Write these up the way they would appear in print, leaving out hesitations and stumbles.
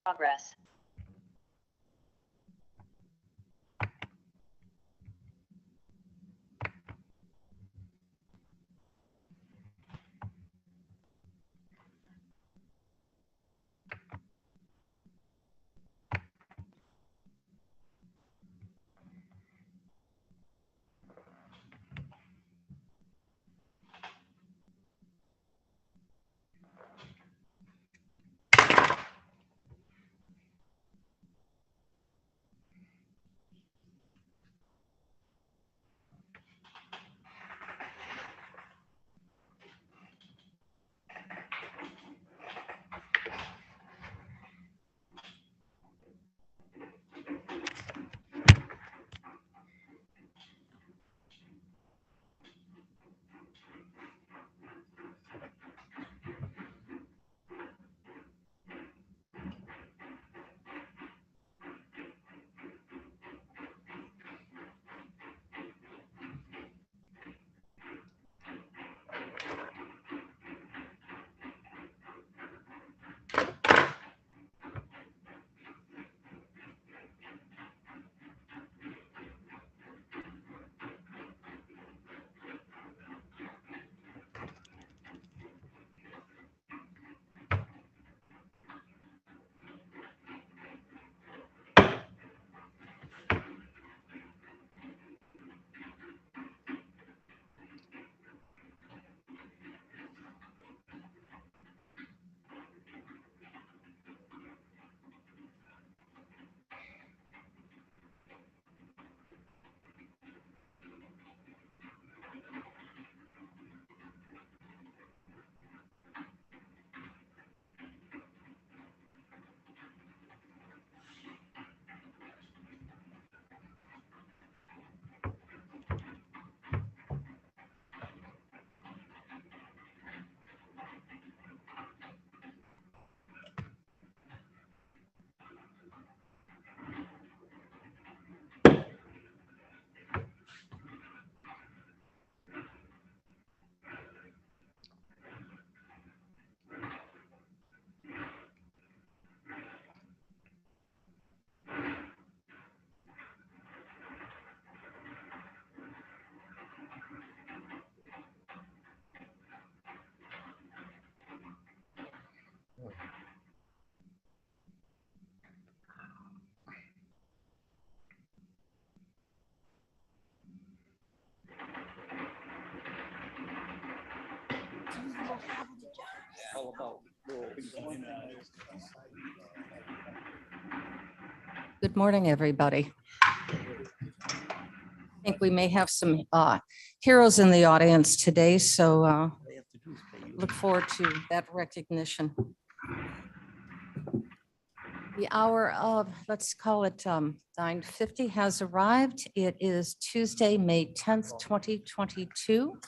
Progress. Good morning, everybody. I think we may have some heroes in the audience today, so look forward to that recognition. The hour of, let's call it 9:50 has arrived. It is Tuesday, May 10th, 2022.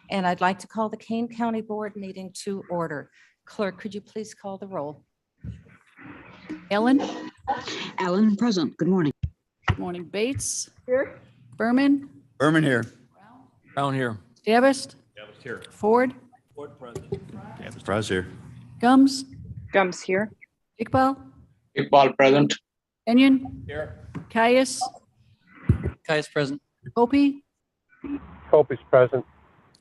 And I'd like to call the Kane County Board meeting to order. Clerk, could you please call the roll? Ellen? Allen, present. Good morning. Good morning. Bates? Here. Berman? Berman here. Brown here. Davis? Davis here. Ford? Ford present. Davis Price here. Gums? Gums here. Iqbal? Iqbal present. Kenyon? Here. Caius? Caius present. Opie? Hope is present.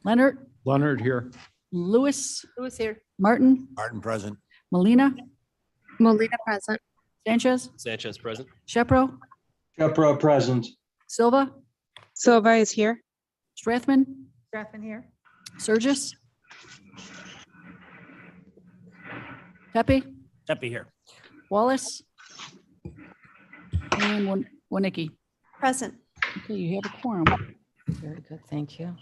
Leonard? Leonard here. Lewis? Lewis here. Martin? Martin present. Molina? Molina present. Sanchez? Sanchez present. Shepro? Shepro present. Silva? Silva is here. Strathman? Strathman here. Surgis? Pepe? Tempe here. Wallace? And Wanicki. Present. Okay, you have a quorum. Very good, thank you.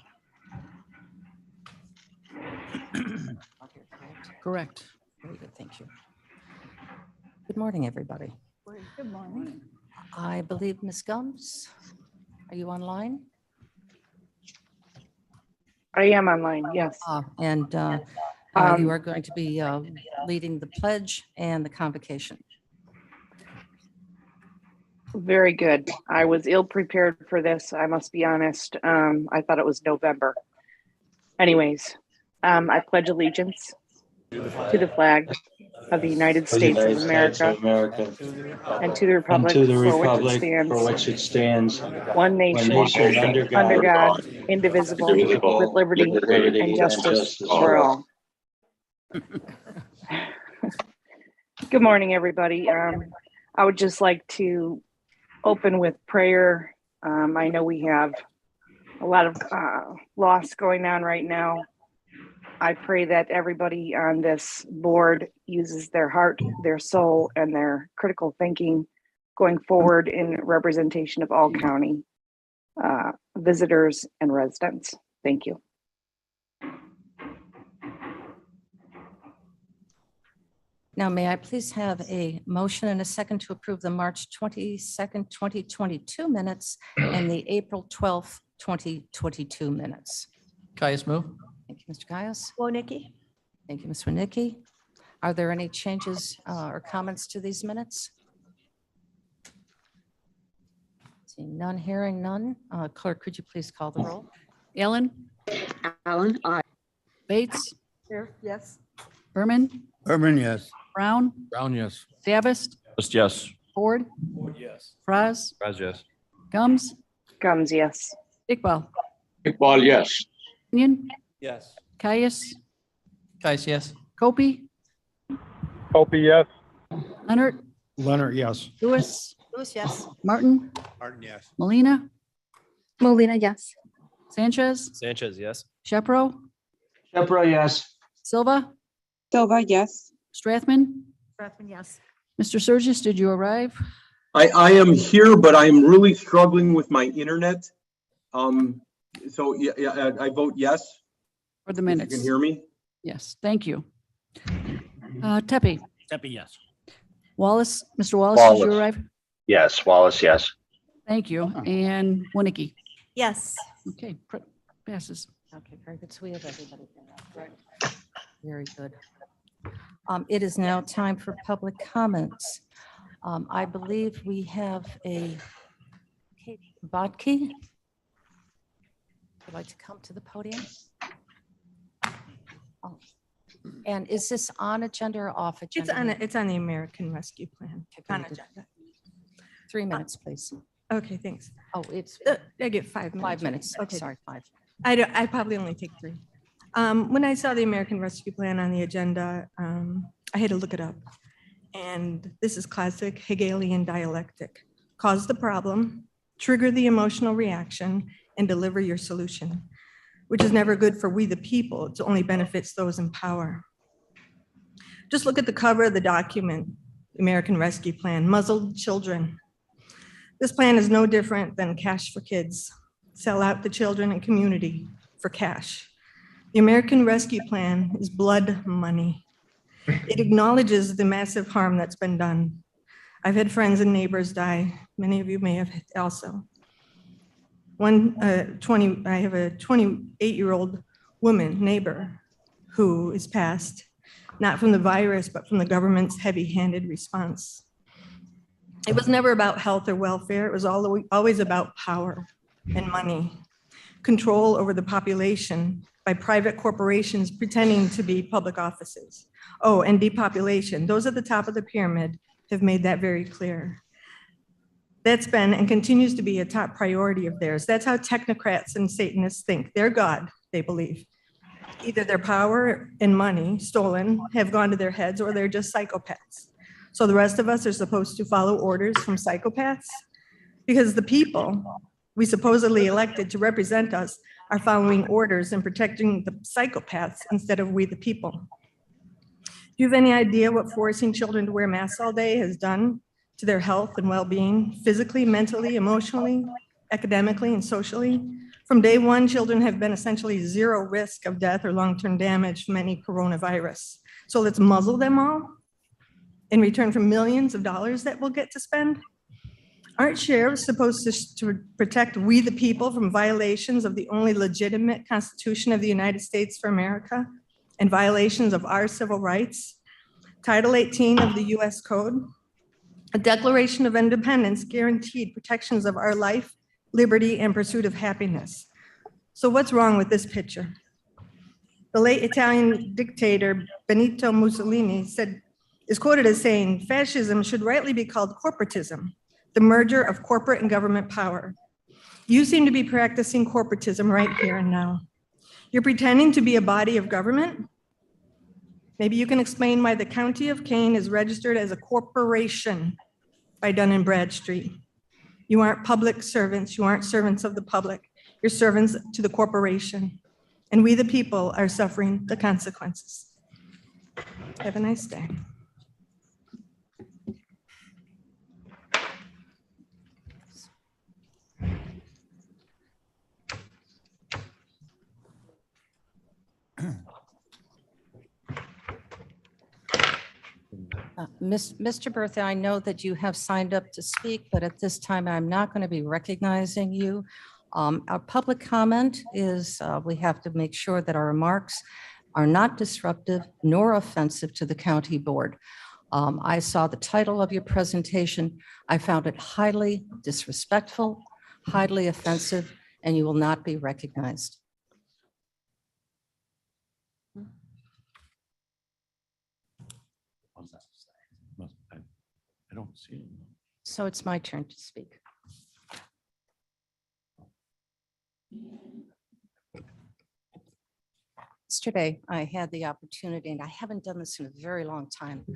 Correct. Very good, thank you. Good morning, everybody. Good morning. I believe Ms. Gums, are you online? I am online, yes. And you are going to be leading the pledge and the convocation. Very good. I was ill prepared for this, I must be honest. I thought it was November. Anyways, I pledge allegiance to the flag of the United States of America and to the republic for which it stands, one nation, under God, indivisible, with liberty and justice for all. Good morning, everybody. I would just like to open with prayer. I know we have a lot of loss going on right now. I pray that everybody on this board uses their heart, their soul, and their critical thinking going forward in representation of all county visitors and residents. Thank you. Now, may I please have a motion and a second to approve the March 22nd, 2022 minutes and the April 12th, 2022 minutes? Caius move. Thank you, Mr. Gaius. Wonicky. Thank you, Ms. Winnicki. Are there any changes or comments to these minutes? Seeing none, hearing none. Clerk, could you please call the roll? Allen, Allen, aye. Bates, Here, yes. Berman, Urban, yes. Brown, Brown, yes. Savast, Yes. Ford, Yes. Fraz, Fraz, yes. Gums, Gums, yes. Iqbal, Iqbal, yes. Union, Yes. Caius, Caius, yes. Copy, Hopi, yes. Leonard, Leonard, yes. Lewis, Lewis, yes. Martin, Martin, yes. Molina, Molina, yes. Sanchez, Sanchez, yes. Shepro, Shepra, yes. Silva, Silva, yes. Strathman. Strathman, yes. Mr. Surges, did you arrive? I am here, but I am really struggling with my internet. So yeah, I vote yes. For the If you minutes? can hear me? Yes, thank you. Tepe, Tepe, yes. Wallace, Mr. Wallace, did you Wallace. arrive? Yes, Wallace, yes. Thank you. And Winicky. Yes. Okay, passes. Okay, very good. So we have everybody here now, correct? Very good. It is now time for public comments. I believe we have a Kate Bodke. Would like to come to the podium? Oh. And is this on agenda or off agenda? It's on the American Rescue Plan. Okay, very On good. agenda. 3 minutes, please. Okay, thanks. Oh, it's I get 5 minutes. 5 minutes. Okay. Sorry, 5. I probably only take 3. When I saw the American Rescue Plan on the agenda, I had to look it up. And this is classic Hegelian dialectic. Cause the problem, trigger the emotional reaction, and deliver your solution, which is never good for we the people. It only benefits those in power. Just look at the cover of the document, American Rescue Plan, muzzled children. This plan is no different than Cash for Kids. Sell out the children and community for cash. The American Rescue Plan is blood money. It acknowledges the massive harm that's been done. I've had friends and neighbors die. Many of you may have also. I have a 28-year-old woman neighbor who is passed, not from the virus, but from the government's heavy-handed response. It was never about health or welfare. It was always about power and money, control over the population by private corporations pretending to be public offices. Oh, and depopulation. Those at the top of the pyramid have made that very clear. That's been and continues to be a top priority of theirs. That's how technocrats and Satanists think. They're God, they believe. Either their power and money stolen have gone to their heads, or they're just psychopaths. So the rest of us are supposed to follow orders from psychopaths because the people we supposedly elected to represent us are following orders and protecting the psychopaths instead of we the people. Do you have any idea what forcing children to wear masks all day has done to their health and well-being, physically, mentally, emotionally, academically, and socially? From day one, children have been essentially zero risk of death or long-term damage from any coronavirus. So let's muzzle them all in return for millions of dollars that we'll get to spend? Aren't sheriffs supposed to protect we the people from violations of the only legitimate Constitution of the United States for America and violations of our civil rights? Title 18 of the US Code, a Declaration of Independence guaranteed protections of our life, liberty, and pursuit of happiness. So what's wrong with this picture? The late Italian dictator Benito Mussolini said, is quoted as saying, fascism should rightly be called corporatism, the merger of corporate and government power. You seem to be practicing corporatism right here and now. You're pretending to be a body of government. Maybe you can explain why the County of Kane is registered as a corporation by Dun & Bradstreet. You aren't public servants. You aren't servants of the public. You're servants to the corporation. And we, the people, are suffering the consequences. Have a nice day. Mr. Bertha, I know that you have signed up to speak, but at this time, I'm not going to be recognizing you. Our public comment is we have to make sure that our remarks are not disruptive nor offensive to the county board. I saw the title of your presentation. I found it highly disrespectful, highly offensive, and you will not be recognized. I don't see him. So it's my turn to speak. Yesterday, I had the opportunity, and I haven't done this in a very long time,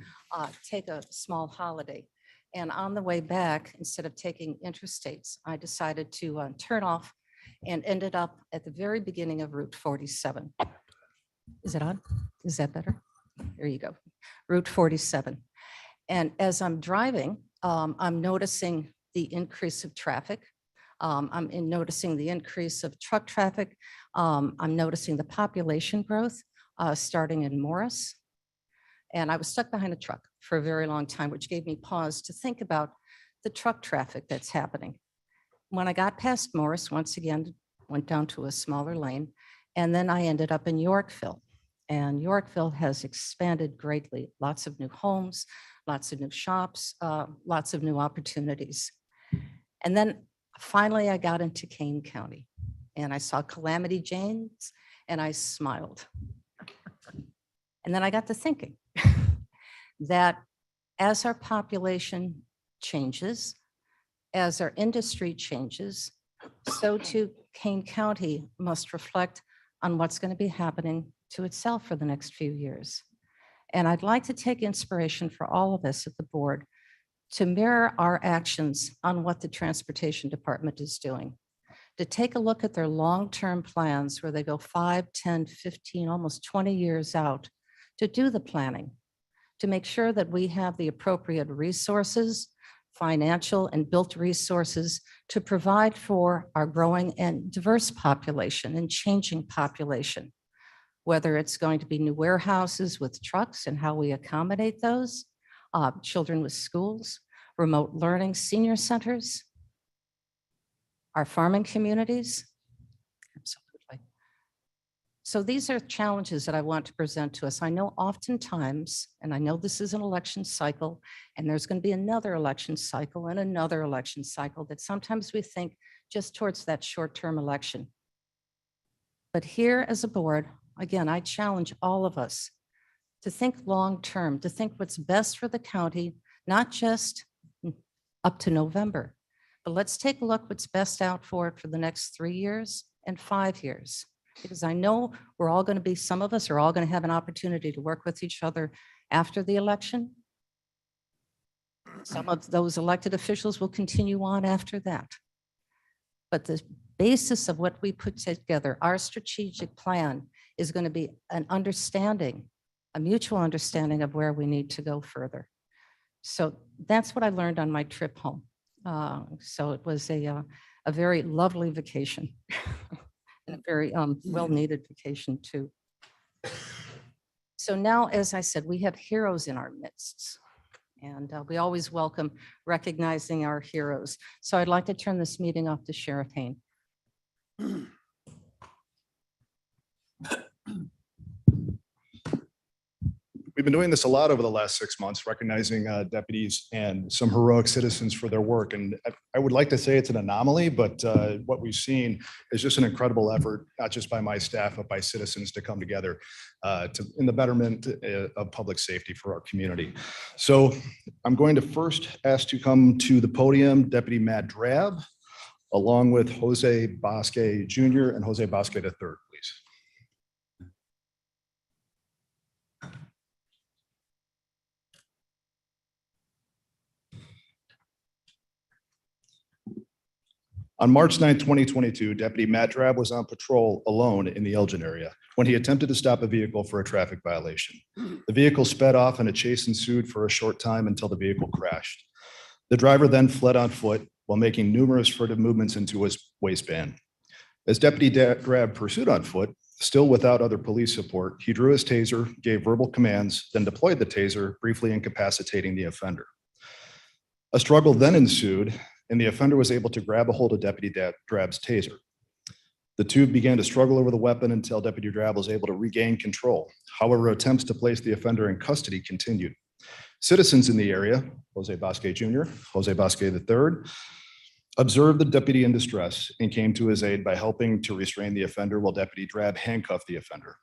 take a small holiday. And on the way back, instead of taking interstates, I decided to turn off and ended up at the very beginning of Route 47. Is it on? Is that better? There you go. Route 47. And as I'm driving, I'm noticing the increase of traffic. I'm noticing the increase of truck traffic. I'm noticing the population growth starting in Morris. And I was stuck behind a truck for a very long time, which gave me pause to think about the truck traffic that's happening. When I got past Morris, once again, went down to a smaller lane, and then I ended up in Yorkville. And Yorkville has expanded greatly. Lots of new homes, lots of new shops, lots of new opportunities. And then finally, I got into Kane County and I saw Calamity Janes and I smiled. And then I got to thinking that as our population changes, as our industry changes, so too Kane County must reflect on what's going to be happening to itself for the next few years. And I'd like to take inspiration for all of us at the board to mirror our actions on what the Transportation Department is doing, to take a look at their long-term plans where they go 5, 10, 15, almost 20 years out, to do the planning, to make sure that we have the appropriate resources, financial and built resources to provide for our growing and diverse population and changing population, whether it's going to be new warehouses with trucks and how we accommodate those, children with schools, remote learning senior centers, our farming communities. Absolutely. So these are challenges that I want to present to us. I know oftentimes, and I know this is an election cycle, and there's going to be another election cycle and another election cycle, that sometimes we think just towards that short-term election. But here as a board, again, I challenge all of us to think long-term, to think what's best for the county, not just up to November, but let's take a look what's best out for it for the next 3 years and 5 years. Because I know we're all going to be, some of us are all going to have an opportunity to work with each other after the election. Some of those elected officials will continue on after that. But the basis of what we put together, our strategic plan, is going to be an understanding, a mutual understanding of where we need to go further. So that's what I learned on my trip home. So it was a very lovely vacation and a very well-needed vacation too. So now, as I said, we have heroes in our midst. And we always welcome recognizing our heroes. So I'd like to turn this meeting off to Sheriff Kane. We've been doing this a lot over the last 6 months, recognizing deputies and some heroic citizens for their work. And I would like to say it's an anomaly, but what we've seen is just an incredible effort, not just by my staff, but by citizens to come together in the betterment of public safety for our community. So I'm going to first ask to come to the podium Deputy Matt Drab, along with Jose Bosque Jr. and Jose Bosque III, please. On March 9, 2022, Deputy Matt Drab was on patrol alone in the Elgin area when he attempted to stop a vehicle for a traffic violation. The vehicle sped off and a chase ensued for a short time until the vehicle crashed. The driver then fled on foot while making numerous furtive movements into his waistband. As Deputy Drab pursued on foot, still without other police support, he drew his taser, gave verbal commands, then deployed the taser, briefly incapacitating the offender. A struggle then ensued, and the offender was able to grab a hold of Deputy Drab's taser. The two began to struggle over the weapon until Deputy Drab was able to regain control. However, attempts to place the offender in custody continued. Citizens in the area, Jose Bosque Jr., Jose Bosque III, observed the deputy in distress and came to his aid by helping to restrain the offender while Deputy Drab handcuffed the offender.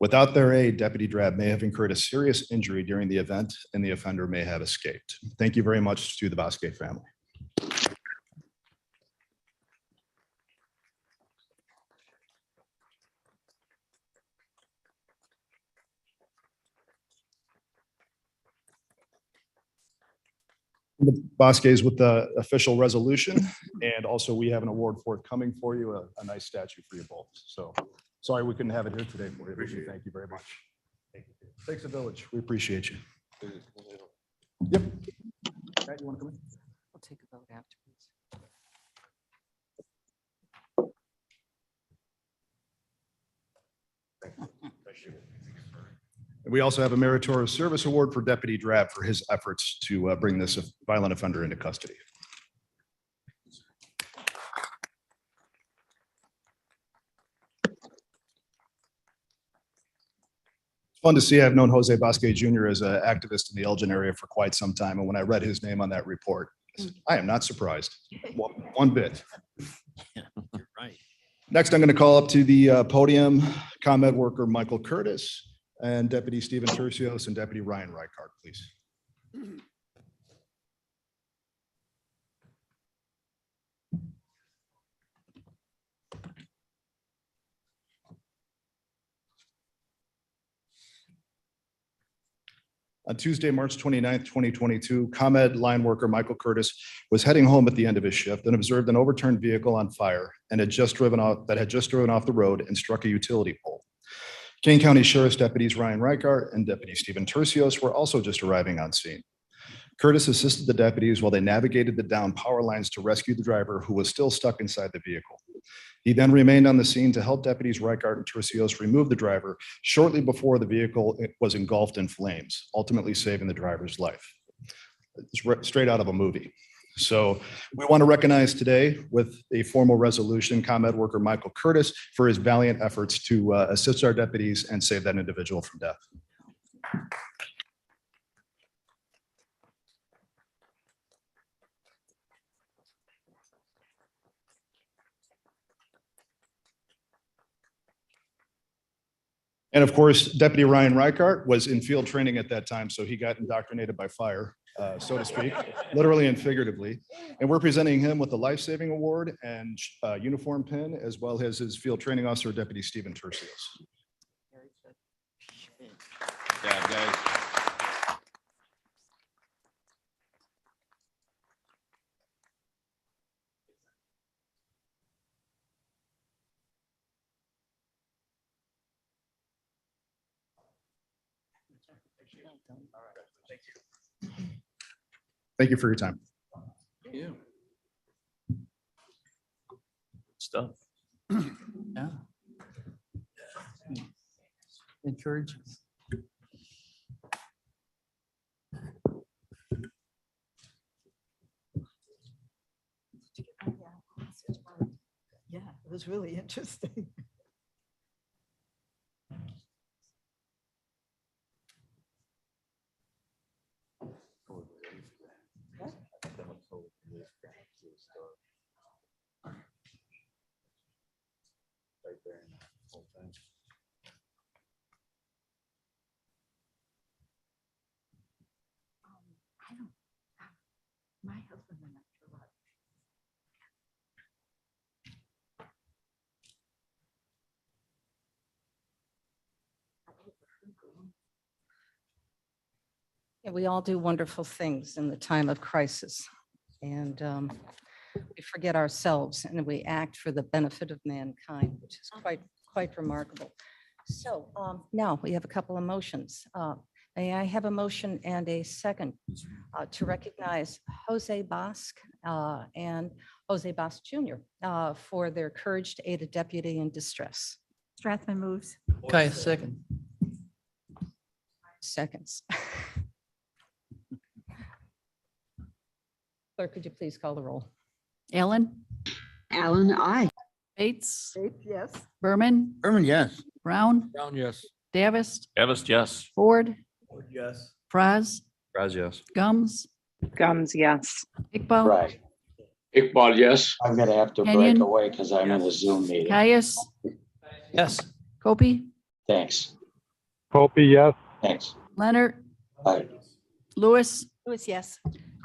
Without their aid, Deputy Drab may have incurred a serious injury during the event and the offender may have escaped. Thank you very much to the Bosque family. The Bosques with the official resolution, and also we have an award forthcoming for you, a nice statue for you both. So sorry we couldn't have it here today for you. But thank you very much. Thanks, the village. We appreciate you. Yep. Pat, you want to come in? We'll take a vote afterwards. We also have a meritorious service award for Deputy Drab for his efforts to bring this violent offender into custody. It's fun to see. I've known Jose Bosque Jr. as an activist in the Elgin area for quite some time. And when I read his name on that report, I am not surprised one bit. You're right. Next, I'm going to call up to the podium ComEd worker Michael Curtis and Deputy Stephen Tercios and Deputy Ryan Reichardt, please. On Tuesday, March 29th, 2022, ComEd line worker Michael Curtis was heading home at the end of his shift and observed an overturned vehicle on fire and had just driven off the road and struck a utility pole. Kane County Sheriff's deputies Ryan Reichardt and Deputy Stephen Tercios were also just arriving on scene. Curtis assisted the deputies while they navigated the downed power lines to rescue the driver who was still stuck inside the vehicle. He then remained on the scene to help deputies Reichardt and Tercios remove the driver shortly before the vehicle was engulfed in flames, ultimately saving the driver's life. It's straight out of a movie. So we want to recognize today with a formal resolution ComEd worker Michael Curtis for his valiant efforts to assist our deputies and save that individual from death. And of course, Deputy Ryan Reichardt was in field training at that time, so he got indoctrinated by fire, so to speak, literally and figuratively. And we're presenting him with the life-saving award and uniform pin, as well as his field training officer, Deputy Stephen Tercios. Yeah, guys. Thank you for your time. Yeah. Stuff. Yeah. Encourage. Yeah, it was really interesting. My husband and I. Yeah, we all do wonderful things in the time of crisis. And we forget ourselves and we act for the benefit of mankind, which is quite remarkable. So now we have a couple of motions. May I have a motion and a second to recognize Jose Basque and Jose Basque Jr. For their courage to aid a deputy in distress? Strathman moves. Caius second. Seconds. Clerk, could you please call the roll? Allen, Allen, I. Bates, Yes. Berman, Berman, yes. Brown, Brown, yes. Davis, Davis, yes. Ford, Yes. Fraz, Raz, yes. Gums, Gums, yes. Iqbal, Right. Iqbal, yes. I'm gonna have to break Kenyon? away because I'm in a Zoom meeting. Caius, Yes. Kopi, Thanks. Hopi, yes. Thanks. Leonard, Bye. Lewis, Lewis, yes.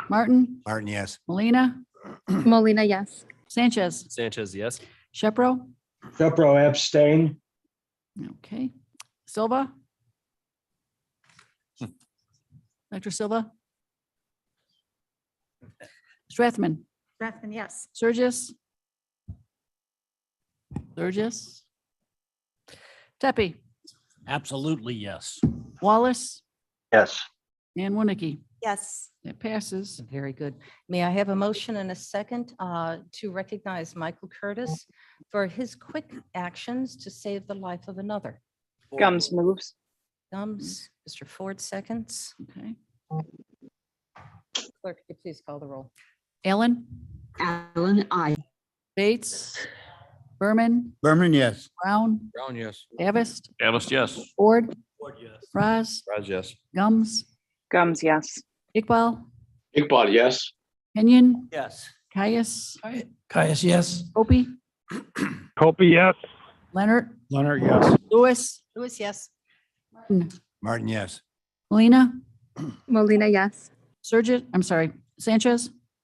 Martin, Martin, yes. Molina, Molina, yes. Sanchez, Sanchez, yes. Shepro. Shepro abstain. Okay. Silva. Dr. Silva. Strathman, Strathman, yes. Surges. Surges. Tepe, Absolutely, yes. Wallace, Yes. and Winnicke. Yes. It passes. Very good. May I have a motion and a second to recognize Michael Curtis for his quick actions to save the life of another? Gums moves. Gums, Mr. Ford seconds. Okay. Clerk, could you please call the roll? Allen, Allen, I. Bates, Berman, Berman, yes. Brown, Brown, yes. Davis, Davis, yes. Ford, Ford, yes. Fraz, Raz, yes. Gums, Gums, yes. Iqbal, Iqbal, yes. Kenyon, Yes. Caius, Caius, yes. Opie, Hopi, yes. Leonard, Leonard, yes. Lewis, Lewis, yes. Martin, Martin, yes. Molina, Molina, yes. Sanchez,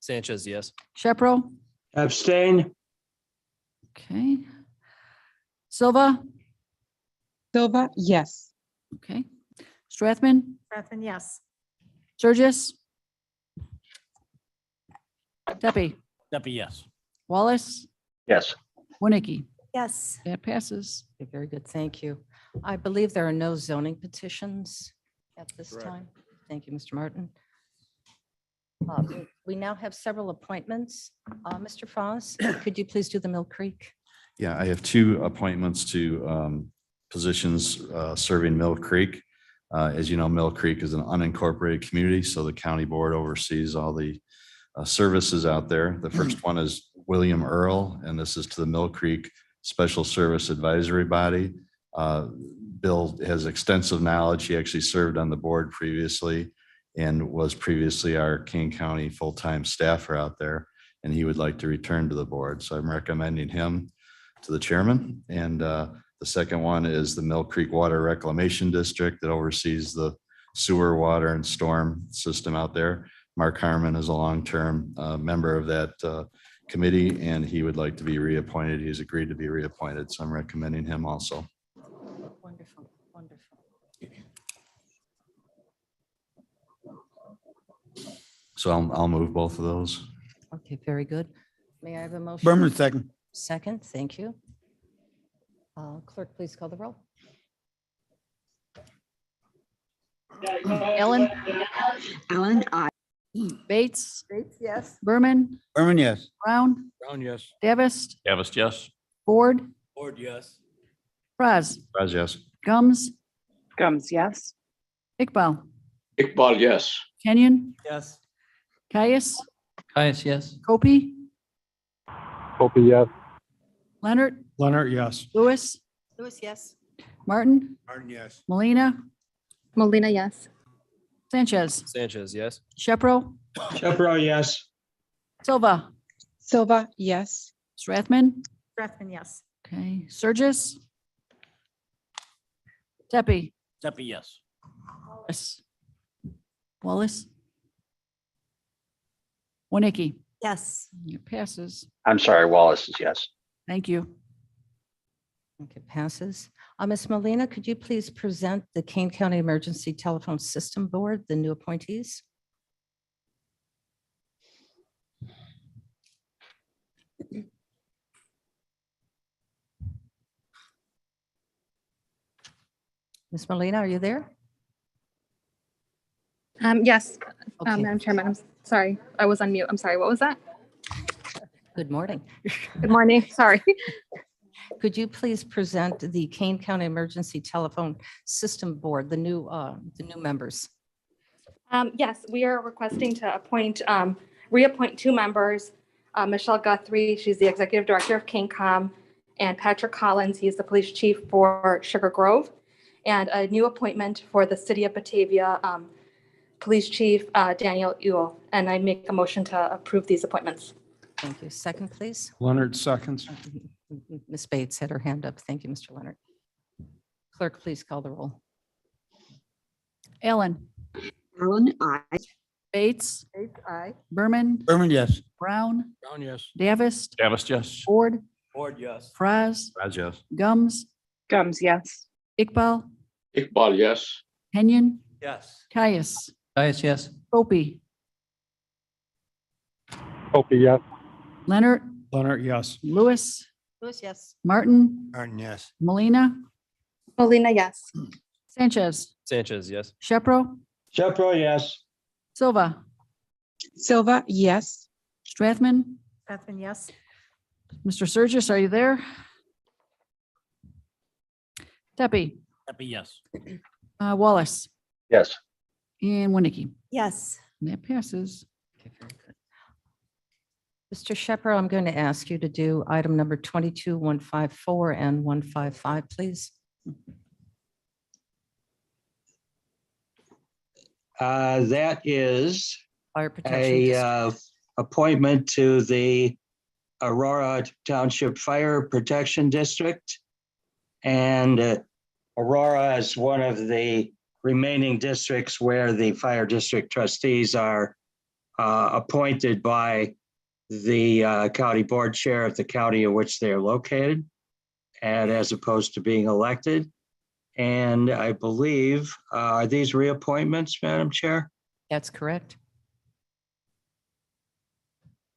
Sanchez, yes. Shepro. Abstain. Okay. Silva. Silva, yes. Okay. Strathman, Strathman, yes. Surges. Tepe, Deppie, yes. Wallace, Yes. Winnicke. Yes. That passes. Okay, very good. Thank you. I believe there are no zoning petitions at this Correct. time. Thank you, Mr. Martin. We now have several appointments. Mr. Foss, could you please do the Mill Creek? Yeah, I have two appointments to positions serving Mill Creek. As you know, Mill Creek is an unincorporated community, so the county board oversees all the services out there. The first one is William Earl, and this is to the Mill Creek Special Service Advisory Body. Bill has extensive knowledge. He actually served on the board previously and was previously our Kane County full-time staffer out there, and he would like to return to the board. So I'm recommending him to the chairman. And the second one is the Mill Creek Water Reclamation District that oversees the sewer, water, and storm system out there. Mark Harmon is a long-term member of that committee, and he would like to be reappointed. He's agreed to be reappointed, so I'm recommending him also. Wonderful, wonderful. So I'll move both of those. Okay, very good. May I have a motion? Berman, second. Second, thank you. Clerk, please call the roll. Allen, Allen, I. Bates, Bates, yes. Berman, Berman, yes. Brown, Brown, yes. Davis, Davis, yes. Ford, Ford, yes. Fraz, Raz, yes. Gums, Gums, yes. Iqbal, Iqbal, yes. Kenyon, Yes. Caius, Caius, yes. Kopi, Hopi, yes. Leonard, Leonard, yes. Lewis, Lewis, yes. Martin, Martin, yes. Molina, Molina, yes. Sanchez, Sanchez, yes. Shepro, Shepro, yes. Silva, Silva, yes. Strathman. Strathman, yes. Okay, Surges, Deppie. Deppie, yes. Wallace. Wallace. Winnicki. Yes. It passes. I'm sorry, Wallace is yes. Thank you. Okay, passes. Ms. Molina, could you please present the Kane County Emergency Telephone System Board, the new appointees? Ms. Molina, are you there? Yes, Okay, Madam Chairman, I'm sorry, I was on mute. I'm sorry, what was that? good morning. Good morning, sorry. Could you please present the Kane County Emergency Telephone System Board, the new members? Yes, we are requesting to reappoint two members. Michelle Guthrie, she's the Executive Director of KaneCom, and Patrick Collins, he's the Police Chief for Sugar Grove. And a new appointment for the City of Batavia, Police Chief Daniel Ewell. And I make a motion to approve these appointments. Thank you. Second, please. Leonard seconds. Ms. Bates had her hand up. Thank you, Mr. Leonard. Clerk, please call the roll. Allen. Allen, aye. Bates. Bates, aye. Berman. Berman, yes. Brown. Brown, yes. Davis. Davis, yes. Ford. Ford, yes. Fraz. Fraz, yes. Gums. Gums, yes. Iqbal. Iqbal, yes. Kenyon. Yes. Caius. Caius, yes. Copey. Opie, yes. Leonard. Leonard, yes. Lewis. Lewis, yes. Martin. Martin, yes. Molina. Molina, yes. Sanchez. Sanchez, yes. Shepro. Shepro, yes. Silva. Silva, yes. Strathman. Strathman, yes. Mr. Surgis, are you there? Deppie. Deppie, yes. Wallace. Yes. And Winnicki. Yes. And that passes. Okay, very good. Mr. Shepherd, I'm going to ask you to do item number 22, 154 and 155, please. That is Fire Protection District. a appointment to the Aurora Township Fire Protection District. And Aurora is one of the remaining districts where the fire district trustees are appointed by the county board chair of the county in which they are located, and as opposed to being elected. And I believe, are these reappointments, Madam Chair? That's correct.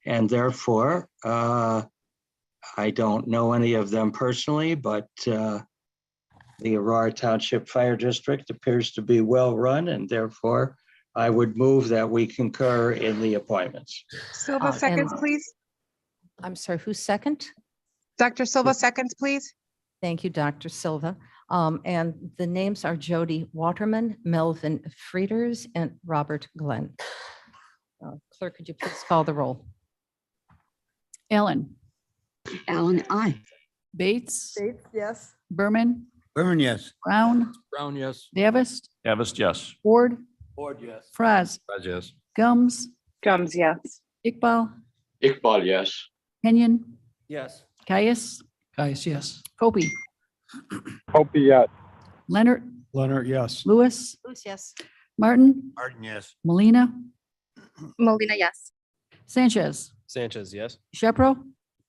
And therefore, I don't know any of them personally, but the Aurora Township Fire District appears to be well-run, and therefore I would move that we concur in the appointments. Silva seconds, and- please. I'm sorry, who's second? Dr. Silva seconds, please. Thank you, Dr. Silva. And the names are Jody Waterman, Melvin Frieders, and Robert Glenn. Clerk, could you please call the roll? Allen. Allen, aye. Bates. Bates, yes. Berman. Berman, yes. Brown. Brown, yes. Davis. Davis, yes. Ford. Ford, yes. Fraz. Fraz, yes. Gums. Gums, yes. Iqbal. Iqbal, yes. Kenyon. Yes. Caius. Caius, yes. Copey. Opie, yes. Leonard. Leonard, yes. Lewis. Lewis, yes. Martin. Martin, yes. Molina. Molina, yes. Sanchez. Sanchez, yes. Shepro.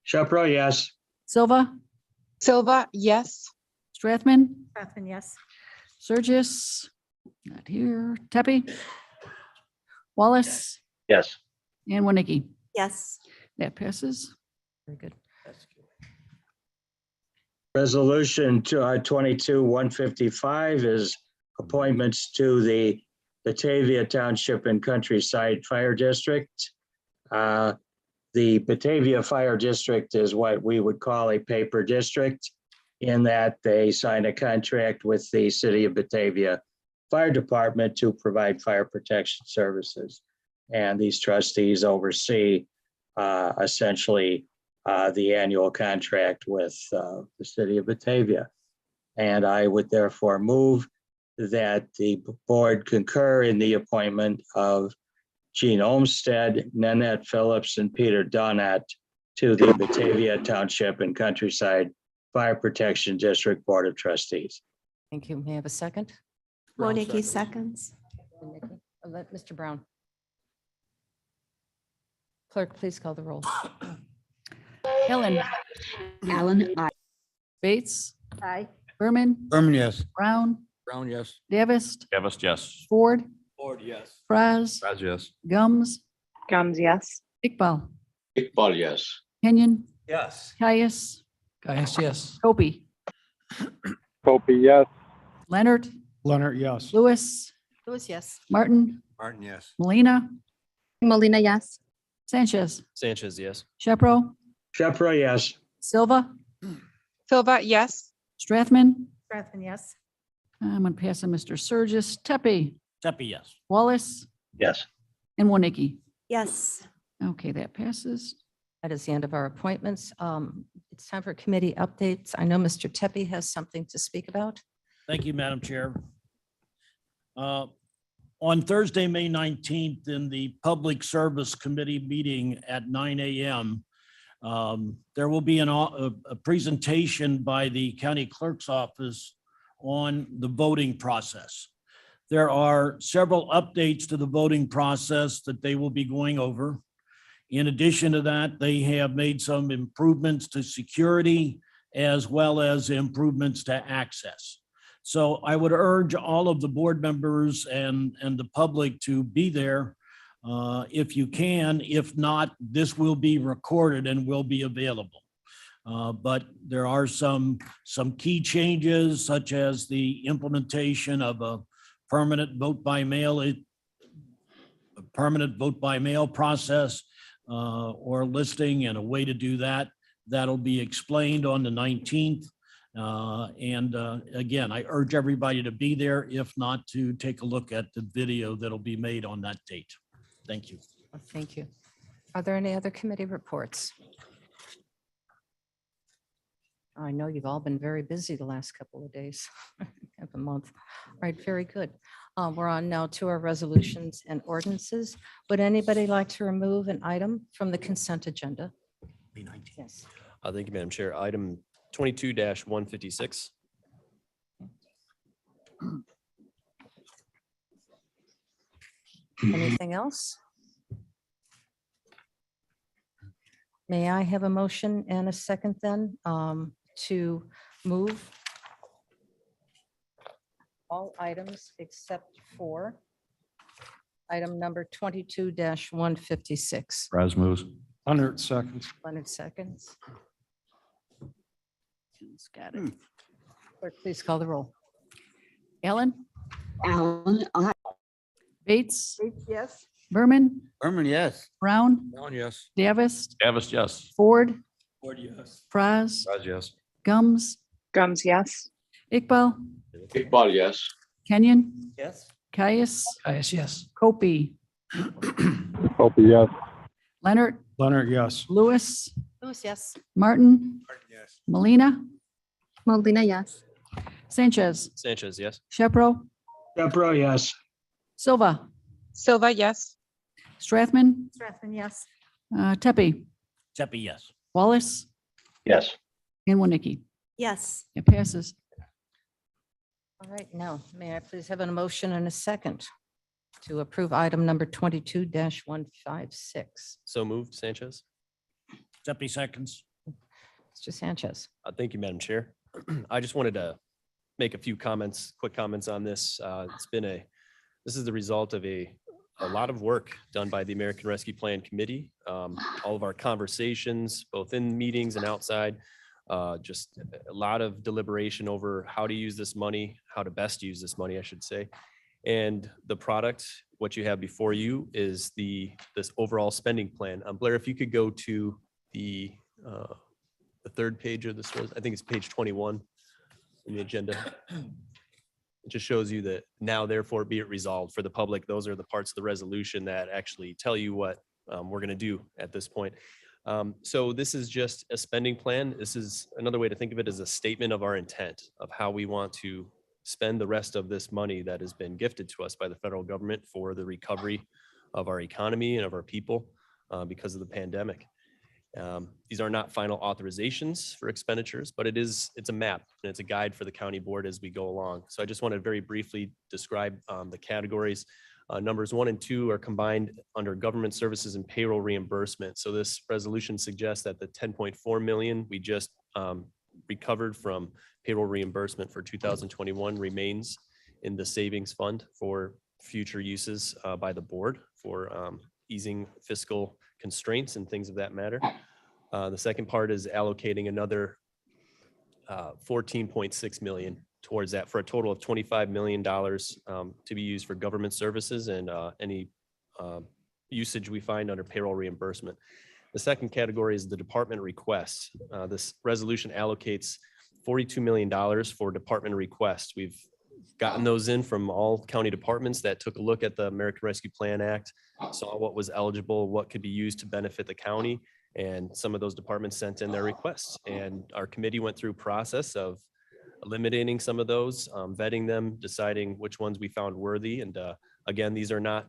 Shepro, yes. Silva. Silva, yes. Strathman. Strathman, yes. Surgis. Not here. Deppie. Wallace. Yes. And Winnicki. Yes. That passes. Very good. Resolution 22-155 is appointments to the Batavia Township and Countryside Fire District. The Batavia Fire District is what we would call a paper district, in that they sign a contract with the City of Batavia Fire Department to provide fire protection services. And these trustees oversee essentially the annual contract with the City of Batavia. And I would therefore move that the board concur in the appointment of Gene Olmsted, Nanette Phillips, and Peter Donat to the Batavia Township and Countryside Fire Protection District Board of Trustees. Thank you. May I have a second? Monique seconds. Nikki? Let Mr. Brown. Clerk, please call the roll. Ellen, Allen, I. Bates, Aye. Berman, Berman, yes. Brown, Brown, yes. Davis, Davis, yes. Ford, Ford, yes. Fraz, Raz, yes. Gums, Gums, yes. Iqbal, Iqbal, yes. Kenyon, Yes. Caius, Caius, yes. Copey, Opie, yes. Leonard, Leonard, yes. Lewis, Lewis, yes. Martin, Martin, yes. Molina, Molina, yes. Sanchez, Sanchez, yes. Shepro, Shepro, yes. Silva, Silva, yes. Strathman. Strathman, yes. I'm going to pass on Mr. Surges, Tepe, Tepe, yes. Wallace, Yes. and Wonicky. Yes. Okay, that passes. That is the end of our appointments. It's time for committee updates. I know Mr. Tepe has something to speak about. Thank you, Madam Chair. On Thursday, May 19th, in the Public Service Committee meeting at 9 a.m., there will be a presentation by the County Clerk's Office on the voting process. There are several updates to the voting process that they will be going over. In addition to that, they have made some improvements to security as well as improvements to access. So I would urge all of the board members and the public to be there if you can. If not, this will be recorded and will be available. But there are some key changes, such as the implementation of a permanent vote by mail process or listing, and a way to do that. That'll be explained on the 19th. Again, I urge everybody to be there, if not to take a look at the video that'll be made on that date. Thank you. Thank you. Are there any other committee reports? I know you've all been very busy the last couple of days, of a month. All right, very good. We're on now to our resolutions and ordinances. Would anybody like to remove an item from the consent agenda? Yes. Thank you, Madam Chair. Item 22-156. Anything else? May I have a motion and a second then to move all items except for item number 22-156? Raz moves. Leonard, seconds. Leonard seconds. Got it. Clerk, please call the roll. Ellen, Allen, I. Bates, Yes. Berman, Berman, yes. Brown, Brown, yes. Davis, Davis, yes. Ford, Ford, yes. Fraz, Raz, yes. Gums, Gums, yes. Iqbal, Iqbal, yes. Kenyon, Yes. Caius, Caius, yes. Copey, Opie, yes. Leonard, Leonard, yes. Lewis, Lewis, yes. Martin, Yes. Molina, Molina, yes. Sanchez, Sanchez, yes. Shepro, Shepro, yes. Silva, Silva, yes. Strathman, Strathman, yes. Tepe, Tepe, yes. Wallace, Yes. and Wonicky. Yes. It passes. All right, now, may I please have a motion and a second to approve item number 22-156? So moved, Sanchez. Tepe seconds. Mr. Sanchez. Thank you, Madam Chair. I just wanted to make a few comments, quick comments on this. This is the result of a lot of work done by the American Rescue Plan Committee. All of our conversations, both in meetings and outside, just a lot of deliberation over how to use this money, how to best use this money, I should say. And the product, what you have before you, is this overall spending plan. Blair, if you could go to the third page of this, I think it's page 21 in the agenda. It just shows you that now therefore be it resolved for the public. Those are the parts of the resolution that actually tell you what we're going to do at this point. So this is just a spending plan. This is another way to think of it as a statement of our intent of how we want to spend the rest of this money that has been gifted to us by the federal government for the recovery of our economy and of our people because of the pandemic. These are not final authorizations for expenditures, but it's a map and it's a guide for the county board as we go along. So I just want to very briefly describe the categories. Numbers 1 and 2 are combined under government services and payroll reimbursement. So this resolution suggests that the 10.4 million we just recovered from payroll reimbursement for 2021 remains in the savings fund for future uses by the board for easing fiscal constraints and things of that matter. The second part is allocating another 14.6 million towards that for a total of $25 million to be used for government services and any usage we find under payroll reimbursement. The second category is the department requests. This resolution allocates $42 million for department requests. We've gotten those in from all county departments that took a look at the American Rescue Plan Act, saw what was eligible, what could be used to benefit the county, and some of those departments sent in their requests. And our committee went through a process of eliminating some of those, vetting them, deciding which ones we found worthy. And again, these are not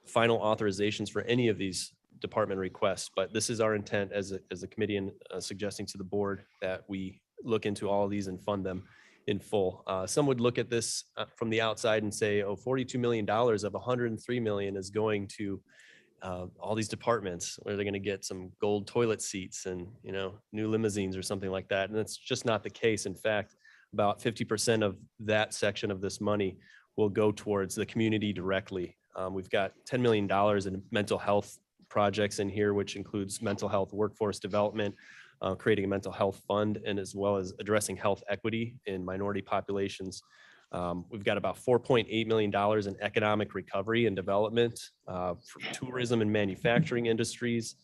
final authorizations for any of these department requests, but this is our intent as a committee and suggesting to the board that we look into all of these and fund them in full. Some would look at this from the outside and say, oh, $42 million of $103 million is going to all these departments where they're going to get some gold toilet seats and, you know, new limousines or something like that. And that's just not the case. In fact, about 50% of that section of this money will go towards the community directly. We've got $10 million in mental health projects in here, which includes mental health workforce development, creating a mental health fund, and as well as addressing health equity in minority populations. We've got about $4.8 million in economic recovery and development for tourism and manufacturing industries.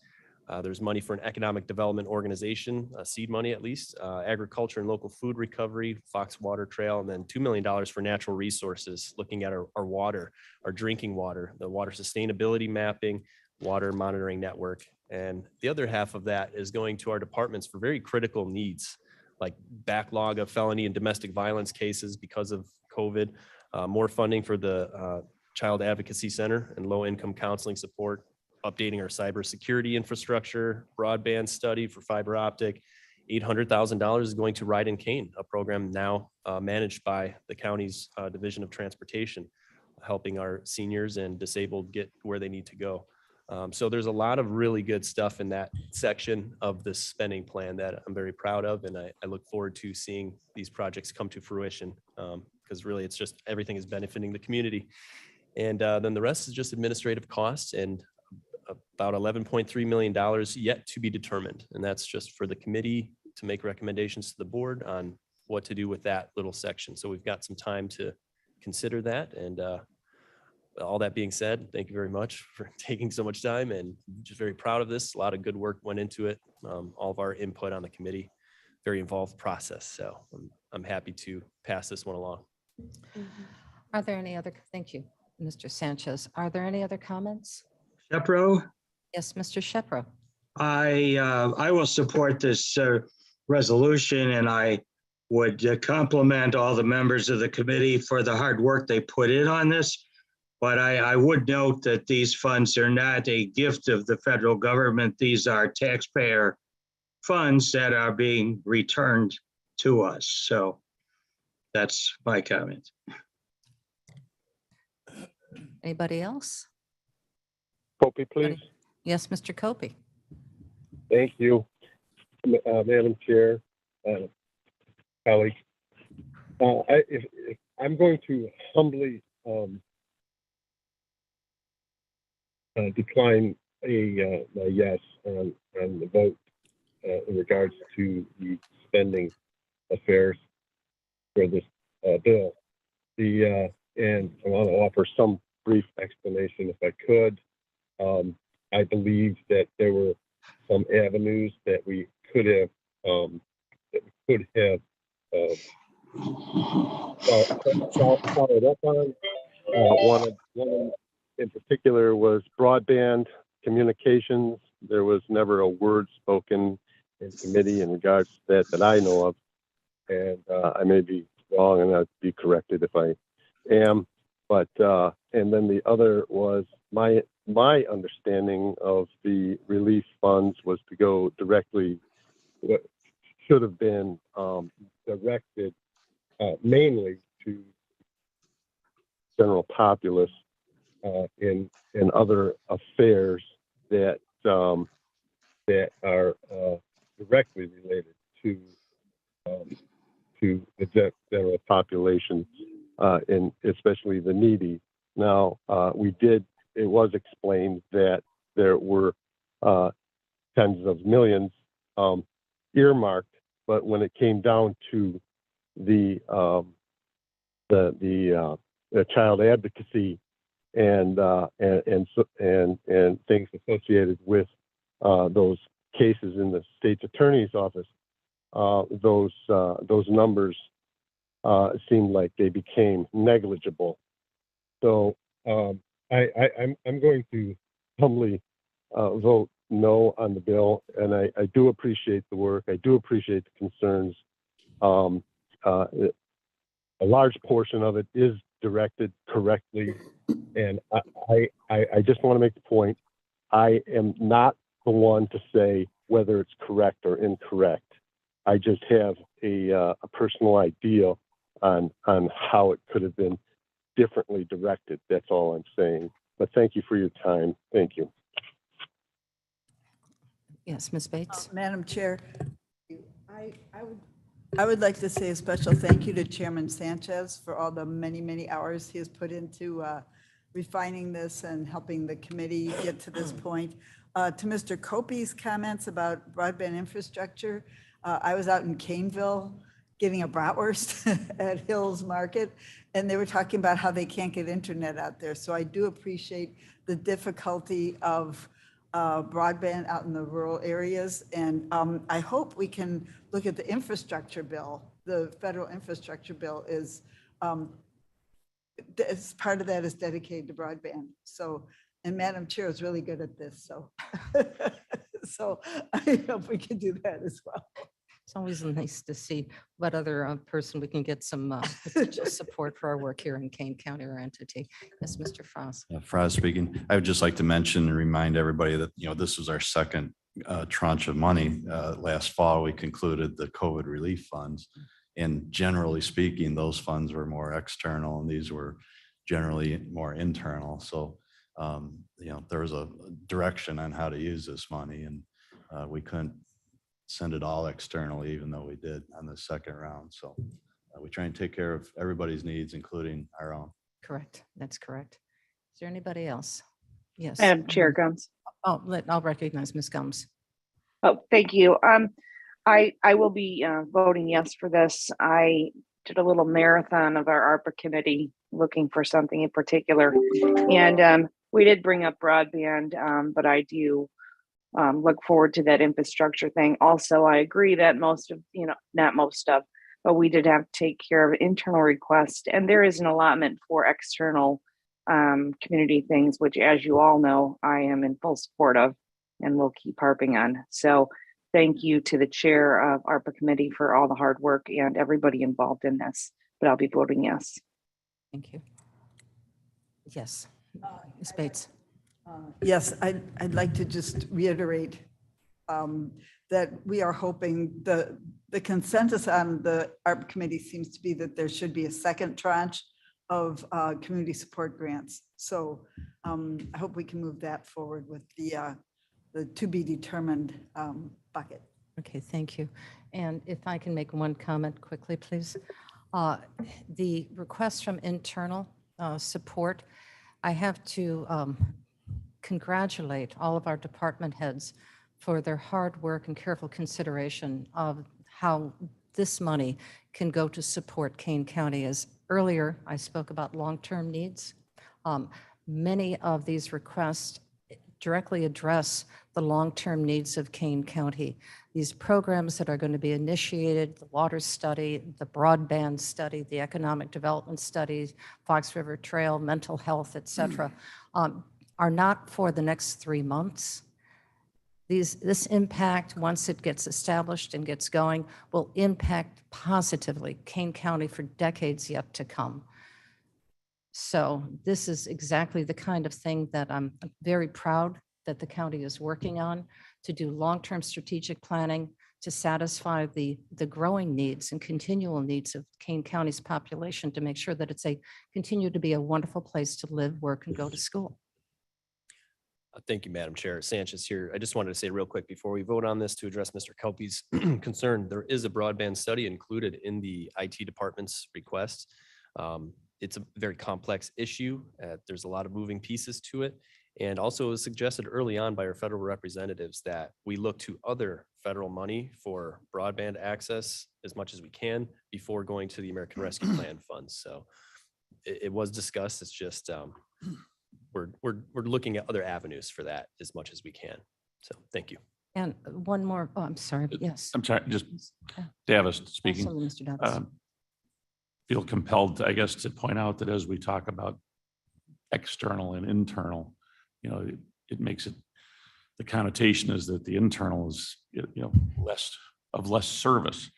There's money for an economic development organization, seed money at least, agriculture and local food recovery, Fox Water Trail, and then $2 million for natural resources, looking at our water, our drinking water, the water sustainability mapping, water monitoring network. And the other half of that is going to our departments for very critical needs, like backlog of felony and domestic violence cases because of COVID, more funding for the Child Advocacy Center and low-income counseling support, updating our cybersecurity infrastructure, broadband study for fiber optic. $800,000 is going to Ride in Kane, a program now managed by the county's Division of Transportation, helping our seniors and disabled get where they need to go. So there's a lot of really good stuff in that section of the spending plan that I'm very proud of, and I look forward to seeing these projects come to fruition, because really it's just everything is benefiting the community. And then the rest is just administrative costs and about $11.3 million yet to be determined. And that's just for the committee to make recommendations to the board on what to do with that little section. So we've got some time to consider that. And all that being said, thank you very much for taking so much time, and just very proud of this. A lot of good work went into it. All of our input on the committee, very involved process. So I'm happy to pass this one along. Are there any other, thank you, Mr. Sanchez. Are there any other comments? Shepro, Yes, Mr. Shepro. I will support this resolution, and I would compliment all the members of the committee for the hard work they put in on this. But I would note that these funds are not a gift of the federal government. These are taxpayer funds that are being returned to us. So that's my comment. Anybody else? Copy, please. Yes, Mr. Copey. Thank you, Madam Chair, colleagues. If I'm going to humbly decline a yes on the vote in regards to the spending affairs for this bill. And I want to offer some brief explanation if I could. I believe that there were some avenues that we could have followed up on. One in particular was broadband communications. There was never a word spoken in committee in regards to that I know of. And I may be wrong, and I'd be corrected if I am. But and then the other was my my understanding of the relief funds was to go directly, what should have been directed mainly to general populace in other affairs that that are directly related to the general population, and especially the needy. Now, it was explained that there were tens of millions earmarked, but when it came down to the child advocacy and things associated with those cases in the state's attorney's office, those numbers seemed like they became negligible. So I'm going to humbly vote no on the bill, and I do appreciate the work. I do appreciate the concerns. A large portion of it is directed correctly, and I just want to make the point. I am not the one to say whether it's correct or incorrect. I just have a personal idea on how it could have been differently directed. That's all I'm saying. But thank you for your time. Thank you. Yes, Ms. Bates. Madam Chair, I would like to say a special thank you to Chairman Sanchez for all the many, many hours he has put into refining this and helping the committee get to this point. To Mr. Copey's comments about broadband infrastructure, I was out in Caneville getting a bratwurst at Hills Market, and they were talking about how they can't get internet out there. So I do appreciate the difficulty of broadband out in the rural areas. And I hope we can look at the infrastructure bill. The federal infrastructure bill is part of that is dedicated to broadband. So, and Madam Chair is really good at this. So, so I hope we can do that as well. It's always nice to see what other person we can get some potential support for our work here in Kane County or entity. Yes, Mr. Frost. Frost speaking. I would just like to mention and remind everybody that, this was our second tranche of money. Last fall, we concluded the COVID relief funds. And generally speaking, those funds were more external and these were generally more internal. So, there was a direction on how to use this money, and we couldn't send it all externally, even though we did on the second round. So we try and take care of everybody's needs, including our own. Correct. That's correct. Is there anybody else? Yes. Madam Chair Gums. Oh, I'll recognize Ms. Gums. Oh, thank you. I will be voting yes for this. I did a little marathon of our ARPA committee looking for something in particular. And we did bring up broadband, but I do look forward to that infrastructure thing. Also, I agree that most of, not most of, but we did have to take care of internal requests. And there is an allotment for external community things, which, as you all know, I am in full support of and will keep harping on. So thank you to the chair of ARPA committee for all the hard work and everybody involved in this, but I'll be voting yes. Thank you. Yes, Ms. Bates. Yes, I'd like to just reiterate that we are hoping the consensus on the ARP committee seems to be that there should be a second tranche of community support grants. So I hope we can move that forward with the to be determined bucket. Okay, thank you. And if I can make one comment quickly, please. The request from internal support, I have to congratulate all of our department heads for their hard work and careful consideration of how this money can go to support Kane County. As earlier, I spoke about long-term needs. Many of these requests directly address the long-term needs of Kane County. These programs that are going to be initiated, the water study, the broadband study, the economic development studies, Fox River Trail, mental health, et cetera, are not for the next 3 months. This impact, once it gets established and gets going, will impact positively Kane County for decades yet to come. So this is exactly the kind of thing that I'm very proud that the county is working on, to do long-term strategic planning to satisfy the growing needs and continual needs of Kane County's population, to make sure that it's continue to be a wonderful place to live, work, and go to school. Thank you, Madam Chair. Sanchez here. I just wanted to say real quick before we vote on this, to address Mr. Kelpie's concern, there is a broadband study included in the IT department's request. It's a very complex issue. There's a lot of moving pieces to it. And also it was suggested early on by our federal representatives that we look to other federal money for broadband access as much as we can before going to the American Rescue Plan funds. So it was discussed. It's just we're looking at other avenues for that as much as we can. So thank you. And one more, oh, I'm sorry, but yes. I'm sorry, just Davis speaking. Absolutely, Mr. Davis. Feel compelled, I guess, to point out that as we talk about external and internal, it makes it, the connotation is that the internal is, less service.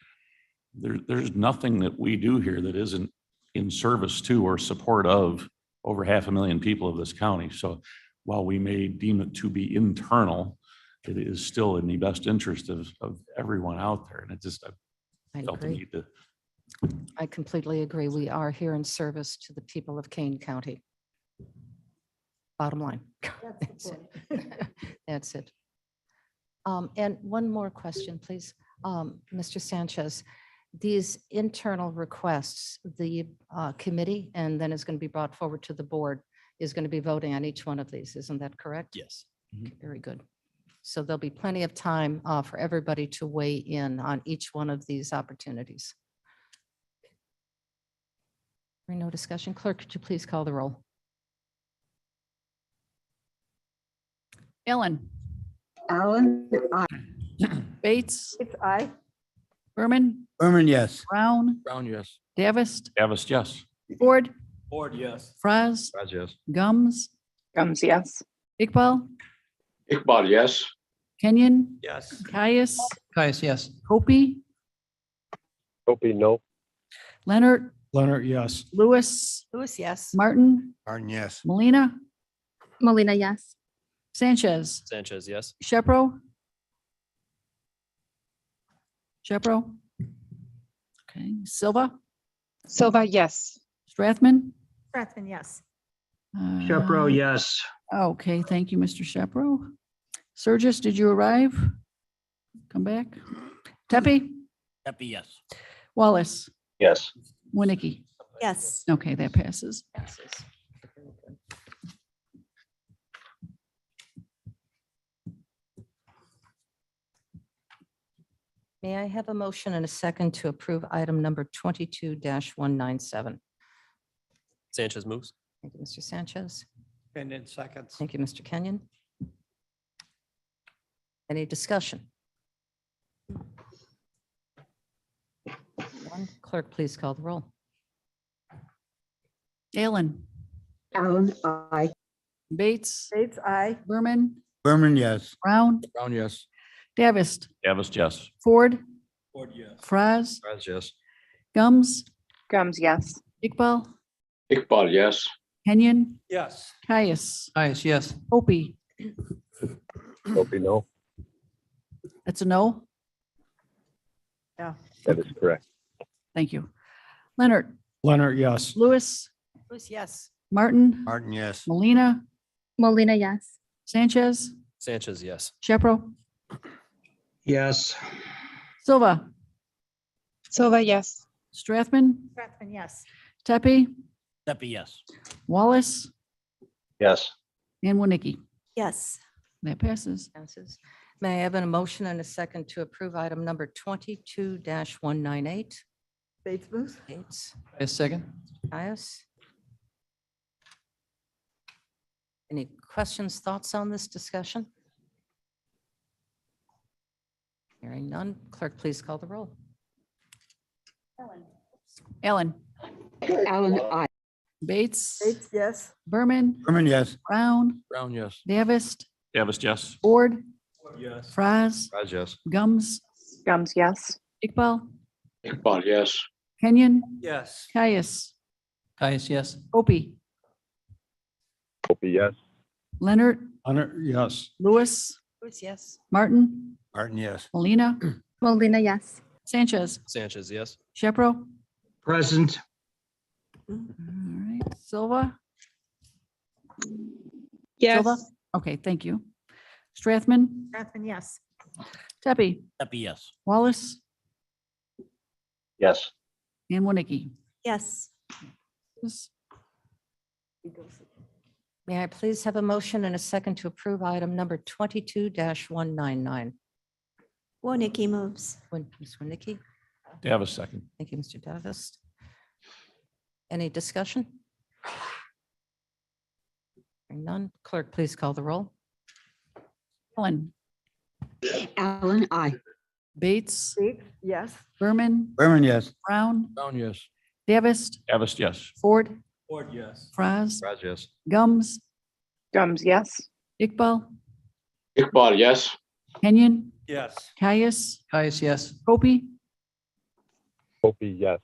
There's nothing that we do here that isn't in service to or support of over 500,000 people of this county. So while we may deem it to be internal, it is still in the best interest of everyone out there. And it just, I felt the agree. need to. I completely agree. We are here in service to the people of Kane County. Bottom line. That's it. That's it. And one more question, please. Mr. Sanchez, these internal requests, the committee, and then it's going to be brought forward to the board, is going to be voting on each one of these. Isn't that correct? Yes. Okay, very good. So there'll be plenty of time for everybody to weigh in on each one of these opportunities. No discussion. Clerk, could you please call the roll? Ellen, Allen, aye. Bates, It's aye. Berman, Berman, yes. Brown, Brown, yes. Davis, Davis, yes. Ford, Ford, yes. Franz, Yes. Gums, Gums, yes. Iqbal, Iqbal, yes. Kenyon, Yes. Caius, Caius, yes. Hopi, Hopi, no. Leonard, Leonard, yes. Lewis, Lewis, yes. Martin, Martin, yes. Molina, Molina, yes. Sanchez, Sanchez, yes. Shepro. Shepro. Okay, Silva, Silva, yes. Strathman. Strathman, yes. Shepro, yes. Okay, thank you, Mr. Shepro. Surges, did you arrive? Come back. Tepe, Happy, yes. Wallace, Yes. Winnicki. Yes. Okay, that passes. May I have a motion and a second to approve item number 22-197? Sanchez moves. Thank you, Mr. Sanchez. And then seconds. Thank you, Mr. Kenyon. Any discussion? None. Clerk, please call the roll. Allen, Allen, aye. Bates, Bates, aye. Berman, Berman, yes. Brown, Brown, yes. Davis, Davis, yes. Ford, Ford, yes. Franz, Yes. Gums, Gums, yes. Iqbal, Iqbal, yes. Kenyon, Yes. Caius, Caius, yes. Hopi. Hopi, no. That's a no. Yeah. That is correct. Thank you. Leonard, Leonard, yes. Lewis, Lewis, yes. Martin, Martin, yes. Molina, Molina, yes. Sanchez, Sanchez, yes. Shepro, Yes. Silva, Silva, yes. Strathman, Strathman, yes. Tepe, Happy, yes. Wallace, Yes. and Winnicki. Yes. That passes. Passes. May I have a motion and a second to approve item number 22-198? Bates moves. Bates, A second. Caius. Any questions, thoughts on this discussion? Hearing none. Clerk, please call the roll. Allen, Allen, aye. Bates, Bates, yes. Berman, Berman, yes. Brown, Brown, yes. Davis, Davis, yes. Ford, Yes. Franz, Yes. Gums, Gums, yes. Iqbal, Iqbal, yes. Kenyon, Yes. Caius, Caius, yes. Hopi. Copy, yes. Leonard, Leonard, yes. Lewis, Lewis, yes. Martin, Martin, yes. Molina, Molina, yes. Sanchez, Sanchez, yes. Shepro. Present. All right, Silva. Yes. Silva? Okay, thank you. Strathman, Strathman, yes. Tepe, Happy yes. Wallace, Yes. and Winnicki. Yes. May I please have a motion and a second to approve item number 22-199? Nikki moves. Ms. Winnicki, To have a second. thank you, Mr. Davis. Any discussion? Hearing none. Clerk, please call the roll. Allen, Allen, I. Bates, Yes. Berman, Berman, yes. Brown, Brown, yes. Davis, Davis, yes. Ford, Ford, yes. Franz, Raz, yes. Gums, Gums, yes. Iqbal, Iqbal, yes. Kenyon, Yes. Caius, Caius, yes. Copey, Copy, yes.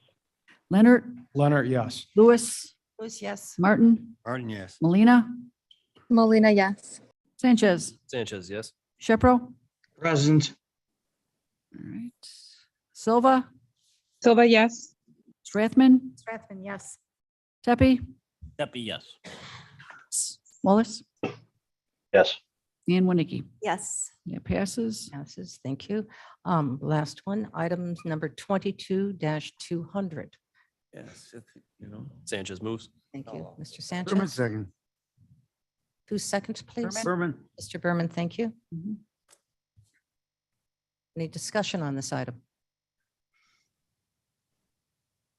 Leonard, Leonard, yes. Lewis, Lewis, yes. Martin, Martin, yes. Molina, Molina, yes. Sanchez, Sanchez, yes. Shepro. Present. All right. Silva, Silva, yes. Strathman, Strathman, yes. Tepe, Happy yes. Wallace, Yes. and Winnicki. Yes. That passes. Passes, thank you. Last one, item number 22-200. Yes, you know. Sanchez moves. Thank you, Mr. Berman, Sanchez. second. 2 seconds, please. Berman. Mr. Berman, thank you. Mhm. Any discussion on this item?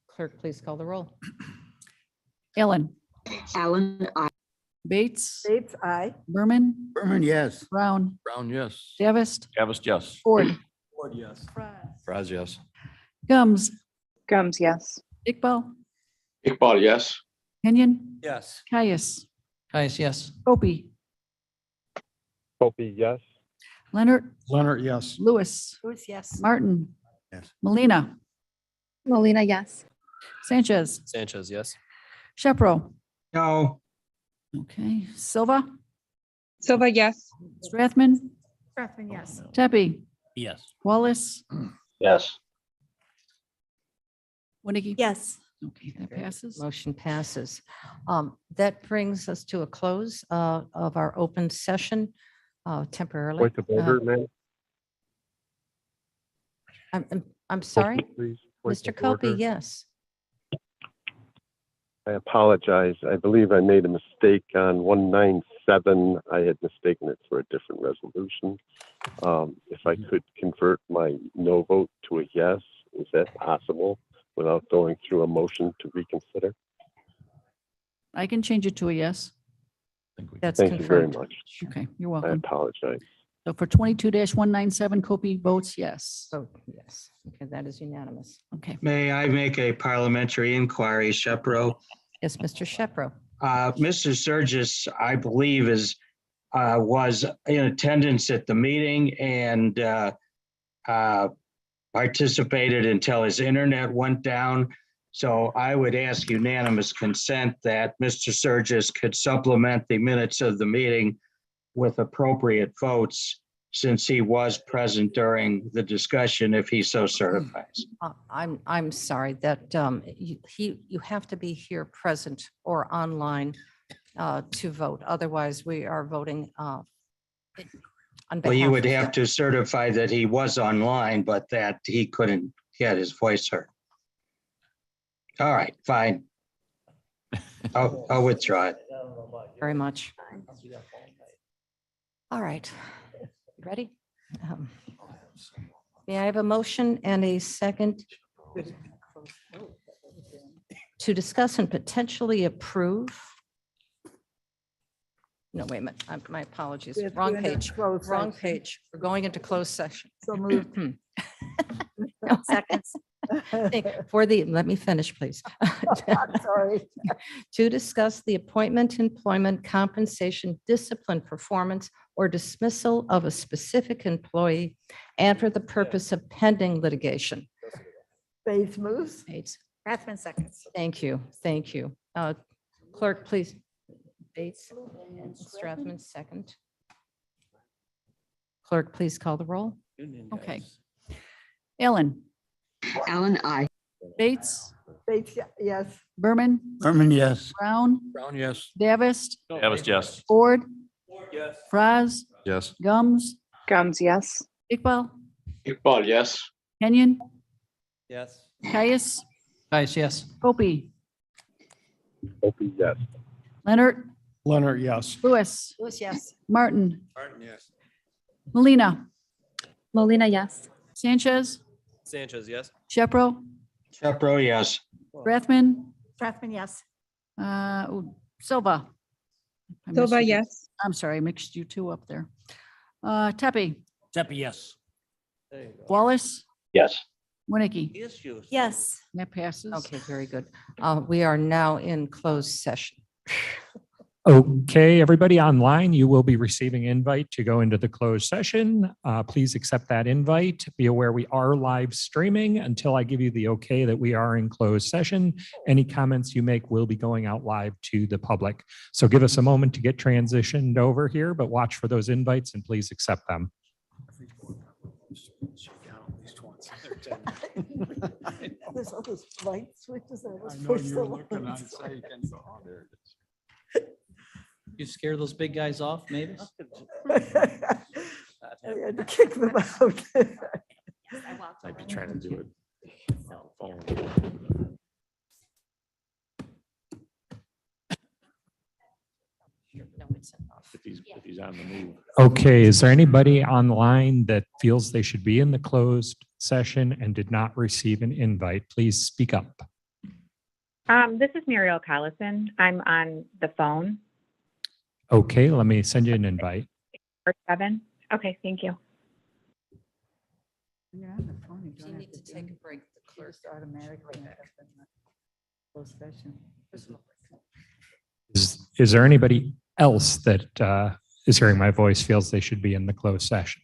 Clerk, please call the roll. Allen, Allen, I. Bates, Bates, aye. Berman, Berman, yes. Brown, Brown, yes. Davis, Davis, yes. Ford, Ford, yes. Raz, yes. Gums, Gums, yes. Iqbal, Iqbal, yes. Kenyon, Yes. Caius, Caius, yes. Copey, Copy, yes. Leonard, Leonard, yes. Lewis, Lewis, yes. Martin, Yes. Molina, Molina, yes. Sanchez, Sanchez, yes. Shepro. No. Okay, Silva, Silva, yes. Strathman, Strathman, yes. Tepe, Yes. Wallace, Yes. Winnicki. Yes. Okay, that passes. Motion passes. That brings us to a close of our open session temporarily. Point of order, ma'am. I'm sorry, Motion, please. Point Mr. of Copey, order. yes. I apologize. I believe I made a mistake on 197. I had mistaken it for a different resolution. If I could convert my no vote to a yes, is that possible without going through a motion to reconsider? I can change it to a yes. That's Thank you very confirmed. much. Okay, you're I welcome. apologize. So for 22-197, Copey votes yes. Vote yes. Okay, that is unanimous. Okay. May I make a parliamentary inquiry, Shepro? Yes, Mr. Shepro. Mr. Sturgis, I believe, was in attendance at the meeting and participated until his internet went down. So I would ask unanimous consent that Mr. Sturgis could supplement the minutes of the meeting with appropriate votes, since he was present during the discussion, if he so certifies. I'm sorry that you have to be here present or online to vote. Otherwise, we are voting on behalf. Well, you would of- have to certify that he was online, but that he couldn't get his voice heard. All right, fine. I'll withdraw it. Very much. All right, ready? May I have a motion and a second to discuss and potentially approve? No, wait a minute, my apologies, We have to wrong go into page, closed wrong session. page. We're going into closed session. So moved. No, seconds. Let me finish, please. Sorry. To discuss the appointment, employment, compensation, discipline, performance, or dismissal of a specific employee and for the purpose of pending litigation. Bates moves. Bates. Strathman seconds. Thank you, thank you. Clerk, please. Bates and Strathman, second. Clerk, please call the roll. Okay. Ellen, Allen, I. Bates, Bates, yes. Berman, Berman, yes. Brown, Brown, yes. Davis, Davis, yes. Ford, Yes. Fraz, Yes. Gums, Gums, yes. Iqbal, Iqbal, yes. Kenyon, Yes. Caius, Nice, yes. Gopi, Opie, yes. Leonard, Leonard, yes. Lewis, Lewis, yes. Martin, Martin, yes. Molina, Molina, yes. Sanchez, Sanchez, yes. Shepro, Shepro, yes. Rathman, Strathman, yes. Silva. I missed Silva, you. yes. I'm sorry, I mixed you two up there. Tepe, Tepe, yes. Wallace, Yes. Winnicky. Yes. That passes. Okay, very good. We are now in closed session. Okay, everybody online, you will be receiving invite to go into the closed session. Please accept that invite. Be aware we are live streaming until I give you the okay that we are in closed session. Any comments you make will be going out live to the public. So give us a moment to get transitioned over here, but watch for those invites and please accept them. There's all those light switches. I know you're looking, I say, you can go, oh, there it is. You scare those big guys off, Mavis? I had to kick them out. I'd be trying to do it. If he's on the move. Okay, is there anybody online that feels they should be in the closed session and did not receive an invite? Please speak up. This is Muriel Collison. I'm on the phone. Okay, let me send you an invite. Or 7. Okay, thank you. When you're on the phone, you If you don't have need to to do take a anything. break, the You clerk. just automatically end up in the closed session. Is there anybody else that is hearing my voice feels they should be in the closed session?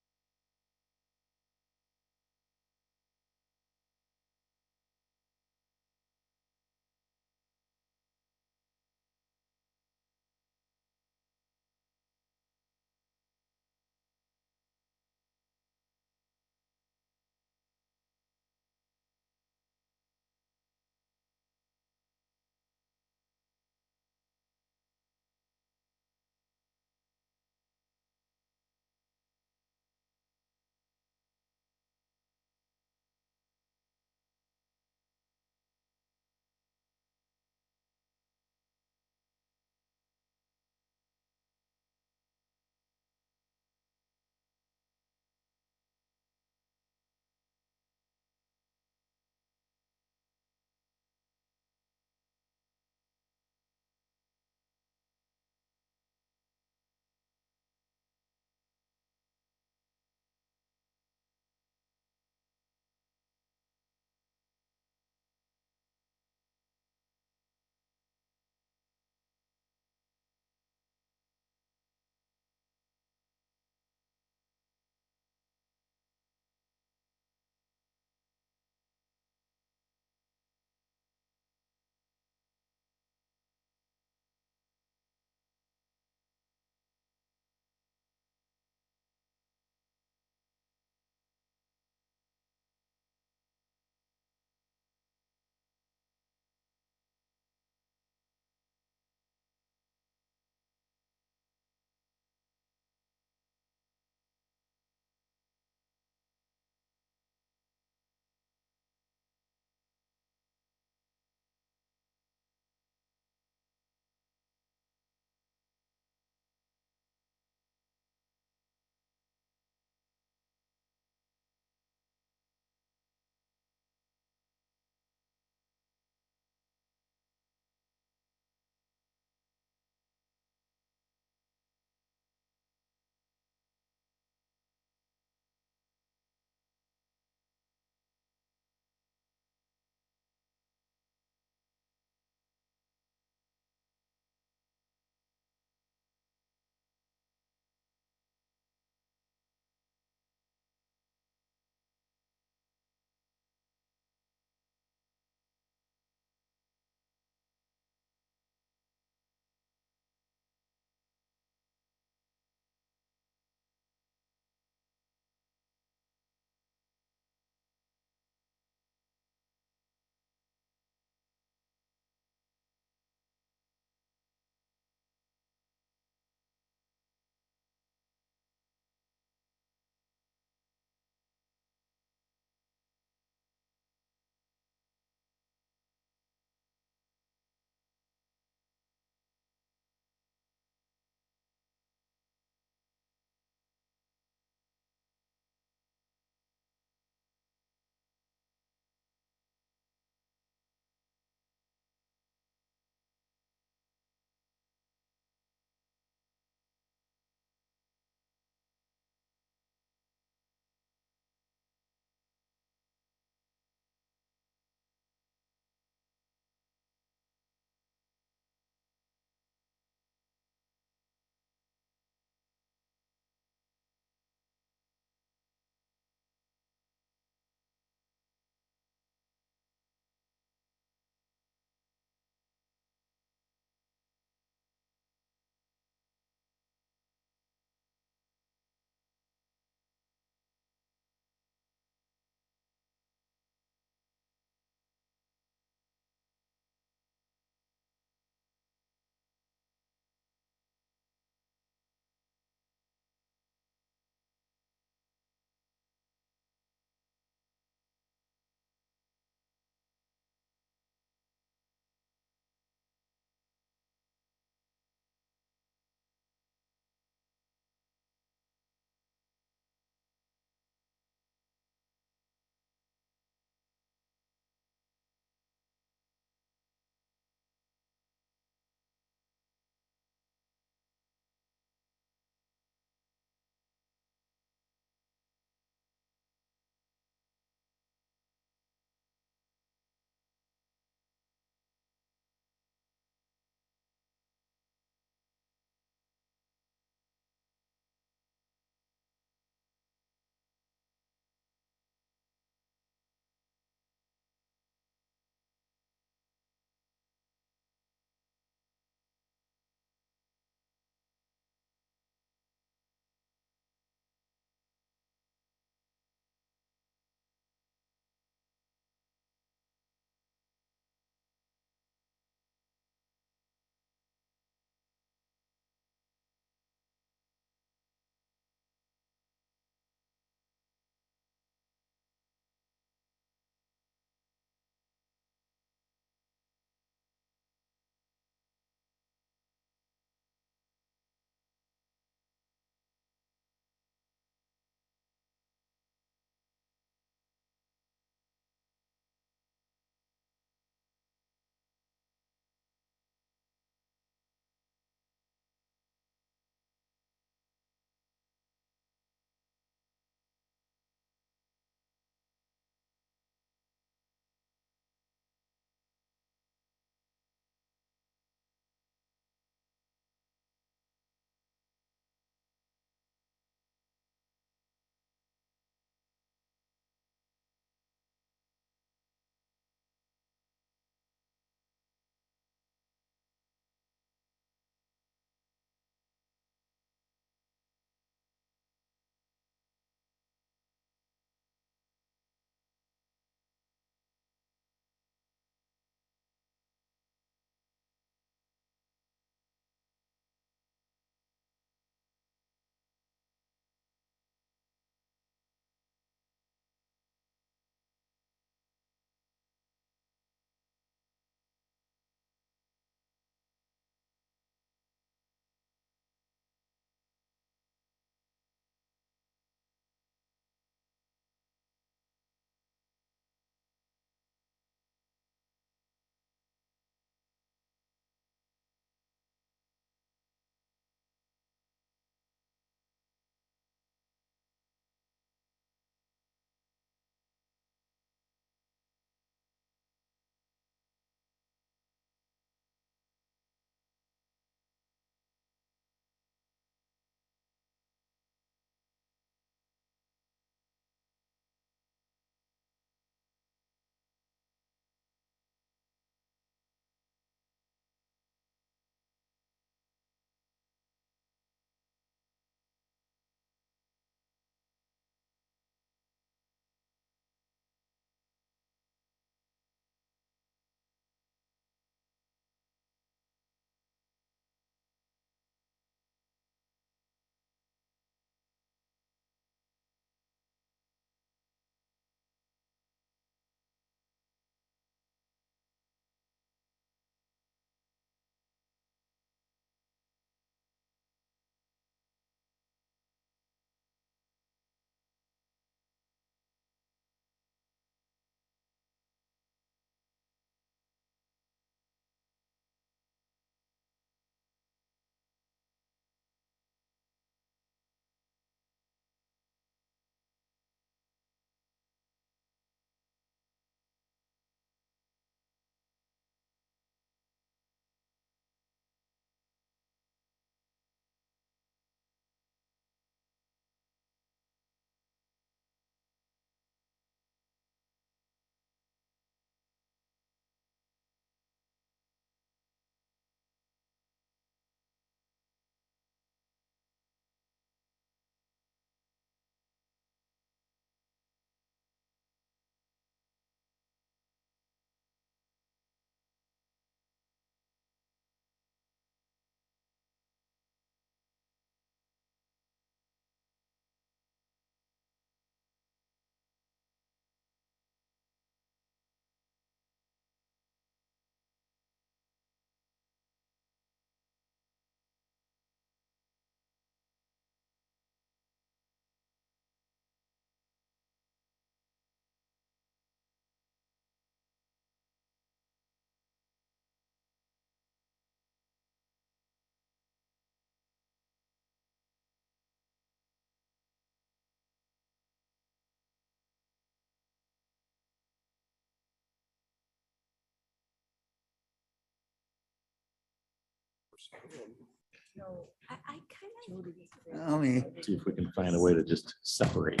See if we can find a way to just separate.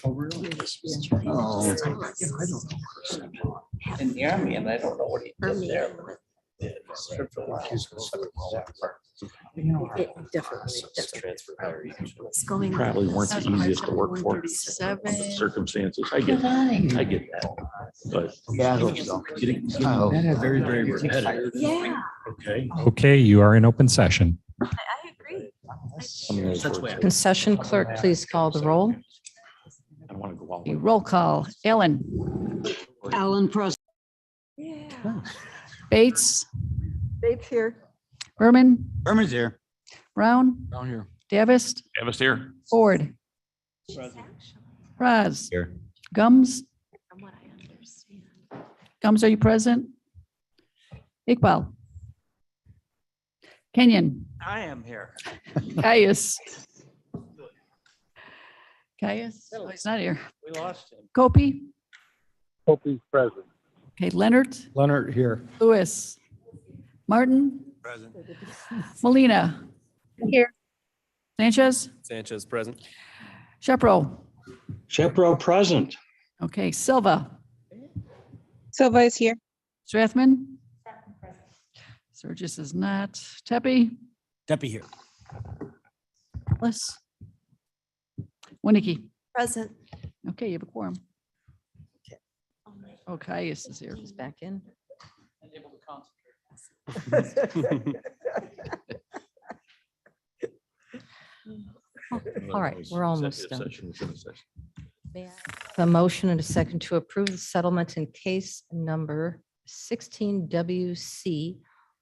Oh, really? Oh. In the army, and I don't know what he did there. Probably weren't the easiest to work for. Circumstances. I get that. But. Yeah, I hope so. Getting Very, very repetitive. Yeah. Okay. Okay, you are in open session. I agree. That's where. Concession clerk, please call the roll. I want to go all. A roll call. Ellen. Alan present. Yeah. Bates. Bates here. Berman. Berman's here. Brown. Down here. Davis. Davis here. Ford. Raz. Here. Gums. From what I understand. Gums, are you present? Iqbal. Kenyon. I am here. Caius. Caius? Oh, he's not here. We lost him. Kopi. Hope present. Okay, Leonard. Leonard here. Lewis. Martin. Present. Molina. Here. Sanchez. Sanchez present. Shepro. Shepro present. Okay, Silva. Silva is here. Strathman. Surges is not. Tepe. Deppie here. Bliss. Winnicky. Present. Okay, you have a quorum. Oh, Caius is here. He's back in. Able to concentrate. All right, we're almost done. Executive session. May I have a motion and a second to approve the settlement in case number 16 WC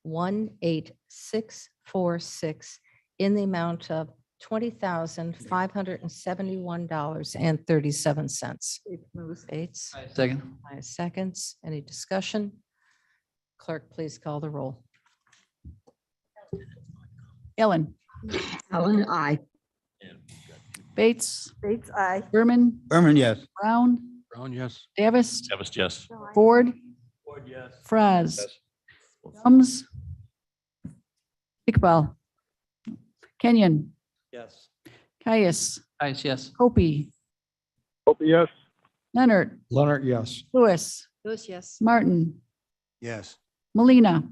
18646 in the amount of $20,571.37. Bates. Second. Maya seconds. Any discussion? Clerk, please call the roll. Ellen. Alan, I. Bates. Bates, aye. Berman. Berman, yes. Brown. Brown, yes. Davis. Davis, yes. Ford. Ford, yes. Fraz. Gums. Iqbal. Kenyon. Yes. Caius. Nice, yes. Kopi. Hope yes. Leonard. Leonard, yes. Lewis. Lewis, yes. Martin. Yes. Molina.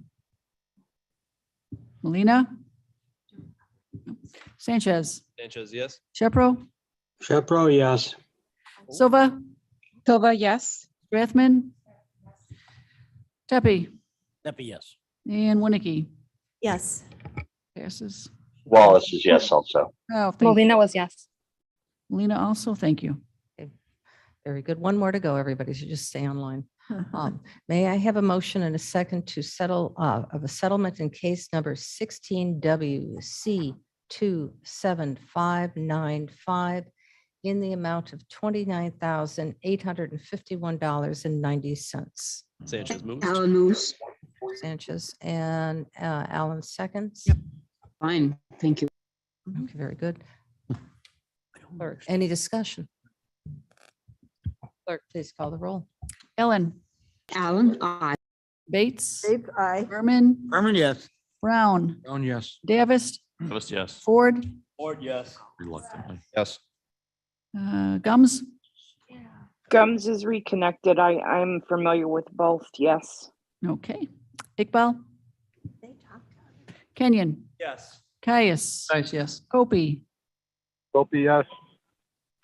Molina. Sanchez. Sanchez, yes. Shepro. Shepro, yes. Silva. Silva, yes. Strathman. Tepe. Deppie, yes. And Winnicky. Yes. Passes. Wallace is yes also. Oh, thank you. Molina was yes. Molina also, thank you. Very good. One more to go, everybody, so just stay online. May I have a motion and a second to settle of a settlement in case number 16 WC 27595 in the amount of $29,851.90. Sanchez moves. Alan moves. Sanchez and Alan seconds. Fine, thank you. Okay, very good. Clerk, any discussion? Clerk, please call the roll. Ellen. Alan, I. Bates. Bates, aye. Berman. Berman, yes. Brown. Brown, yes. Davis. Davis, yes. Ford. Ford, yes. Reluctantly. Yes. Gums. Gums is reconnected. I'm familiar with both, yes. Okay. Iqbal. Kenyon. Yes. Caius. Nice, yes. Kopi. Hope yes.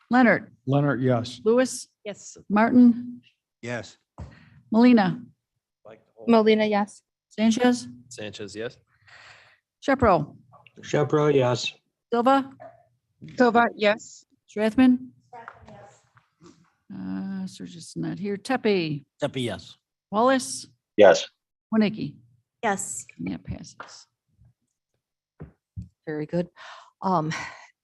Leonard. Leonard, yes. Lewis. Yes. Martin. Yes. Molina. Molina, yes. Sanchez. Sanchez, yes. Shepro. Shepro, yes. Silva. Silva, yes. Strathman. Surgeon's not here. Tepe. Deppie, yes. Wallace. Yes. Winnicky. Yes. And that passes. Very good.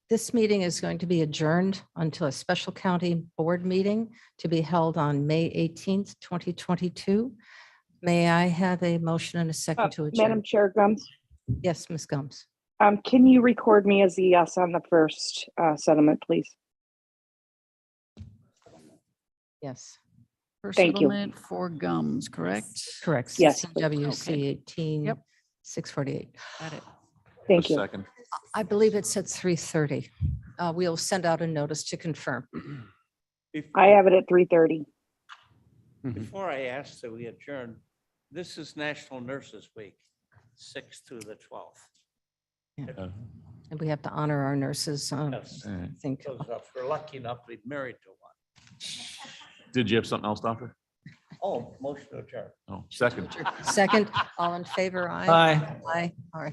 This meeting is going to be adjourned until a special county board meeting to be held on May 18th, 2022. May I have a motion and a second to adjourn? Madam Chair, Gums, Yes, Ms. Gums. can you record me as a yes on the first settlement, please? Yes, First Thank you. settlement for Gums, correct? correct. Yes, WC Okay. 18. Yep. 6:48. Got it. Thank you. Second. I believe it's at 3:30. We'll send out a notice to confirm. I have it at 3:30. Before I ask that we adjourn, this is National Nurses Week, 6th to the 12th. And we have to honor our nurses. Yes. I think. Those of us, we're lucky enough to be married to one. Did you have something else, Doctor? Oh, motion to adjourn. Oh, second. Second, all in favor, aye. Aye. Aye, all right.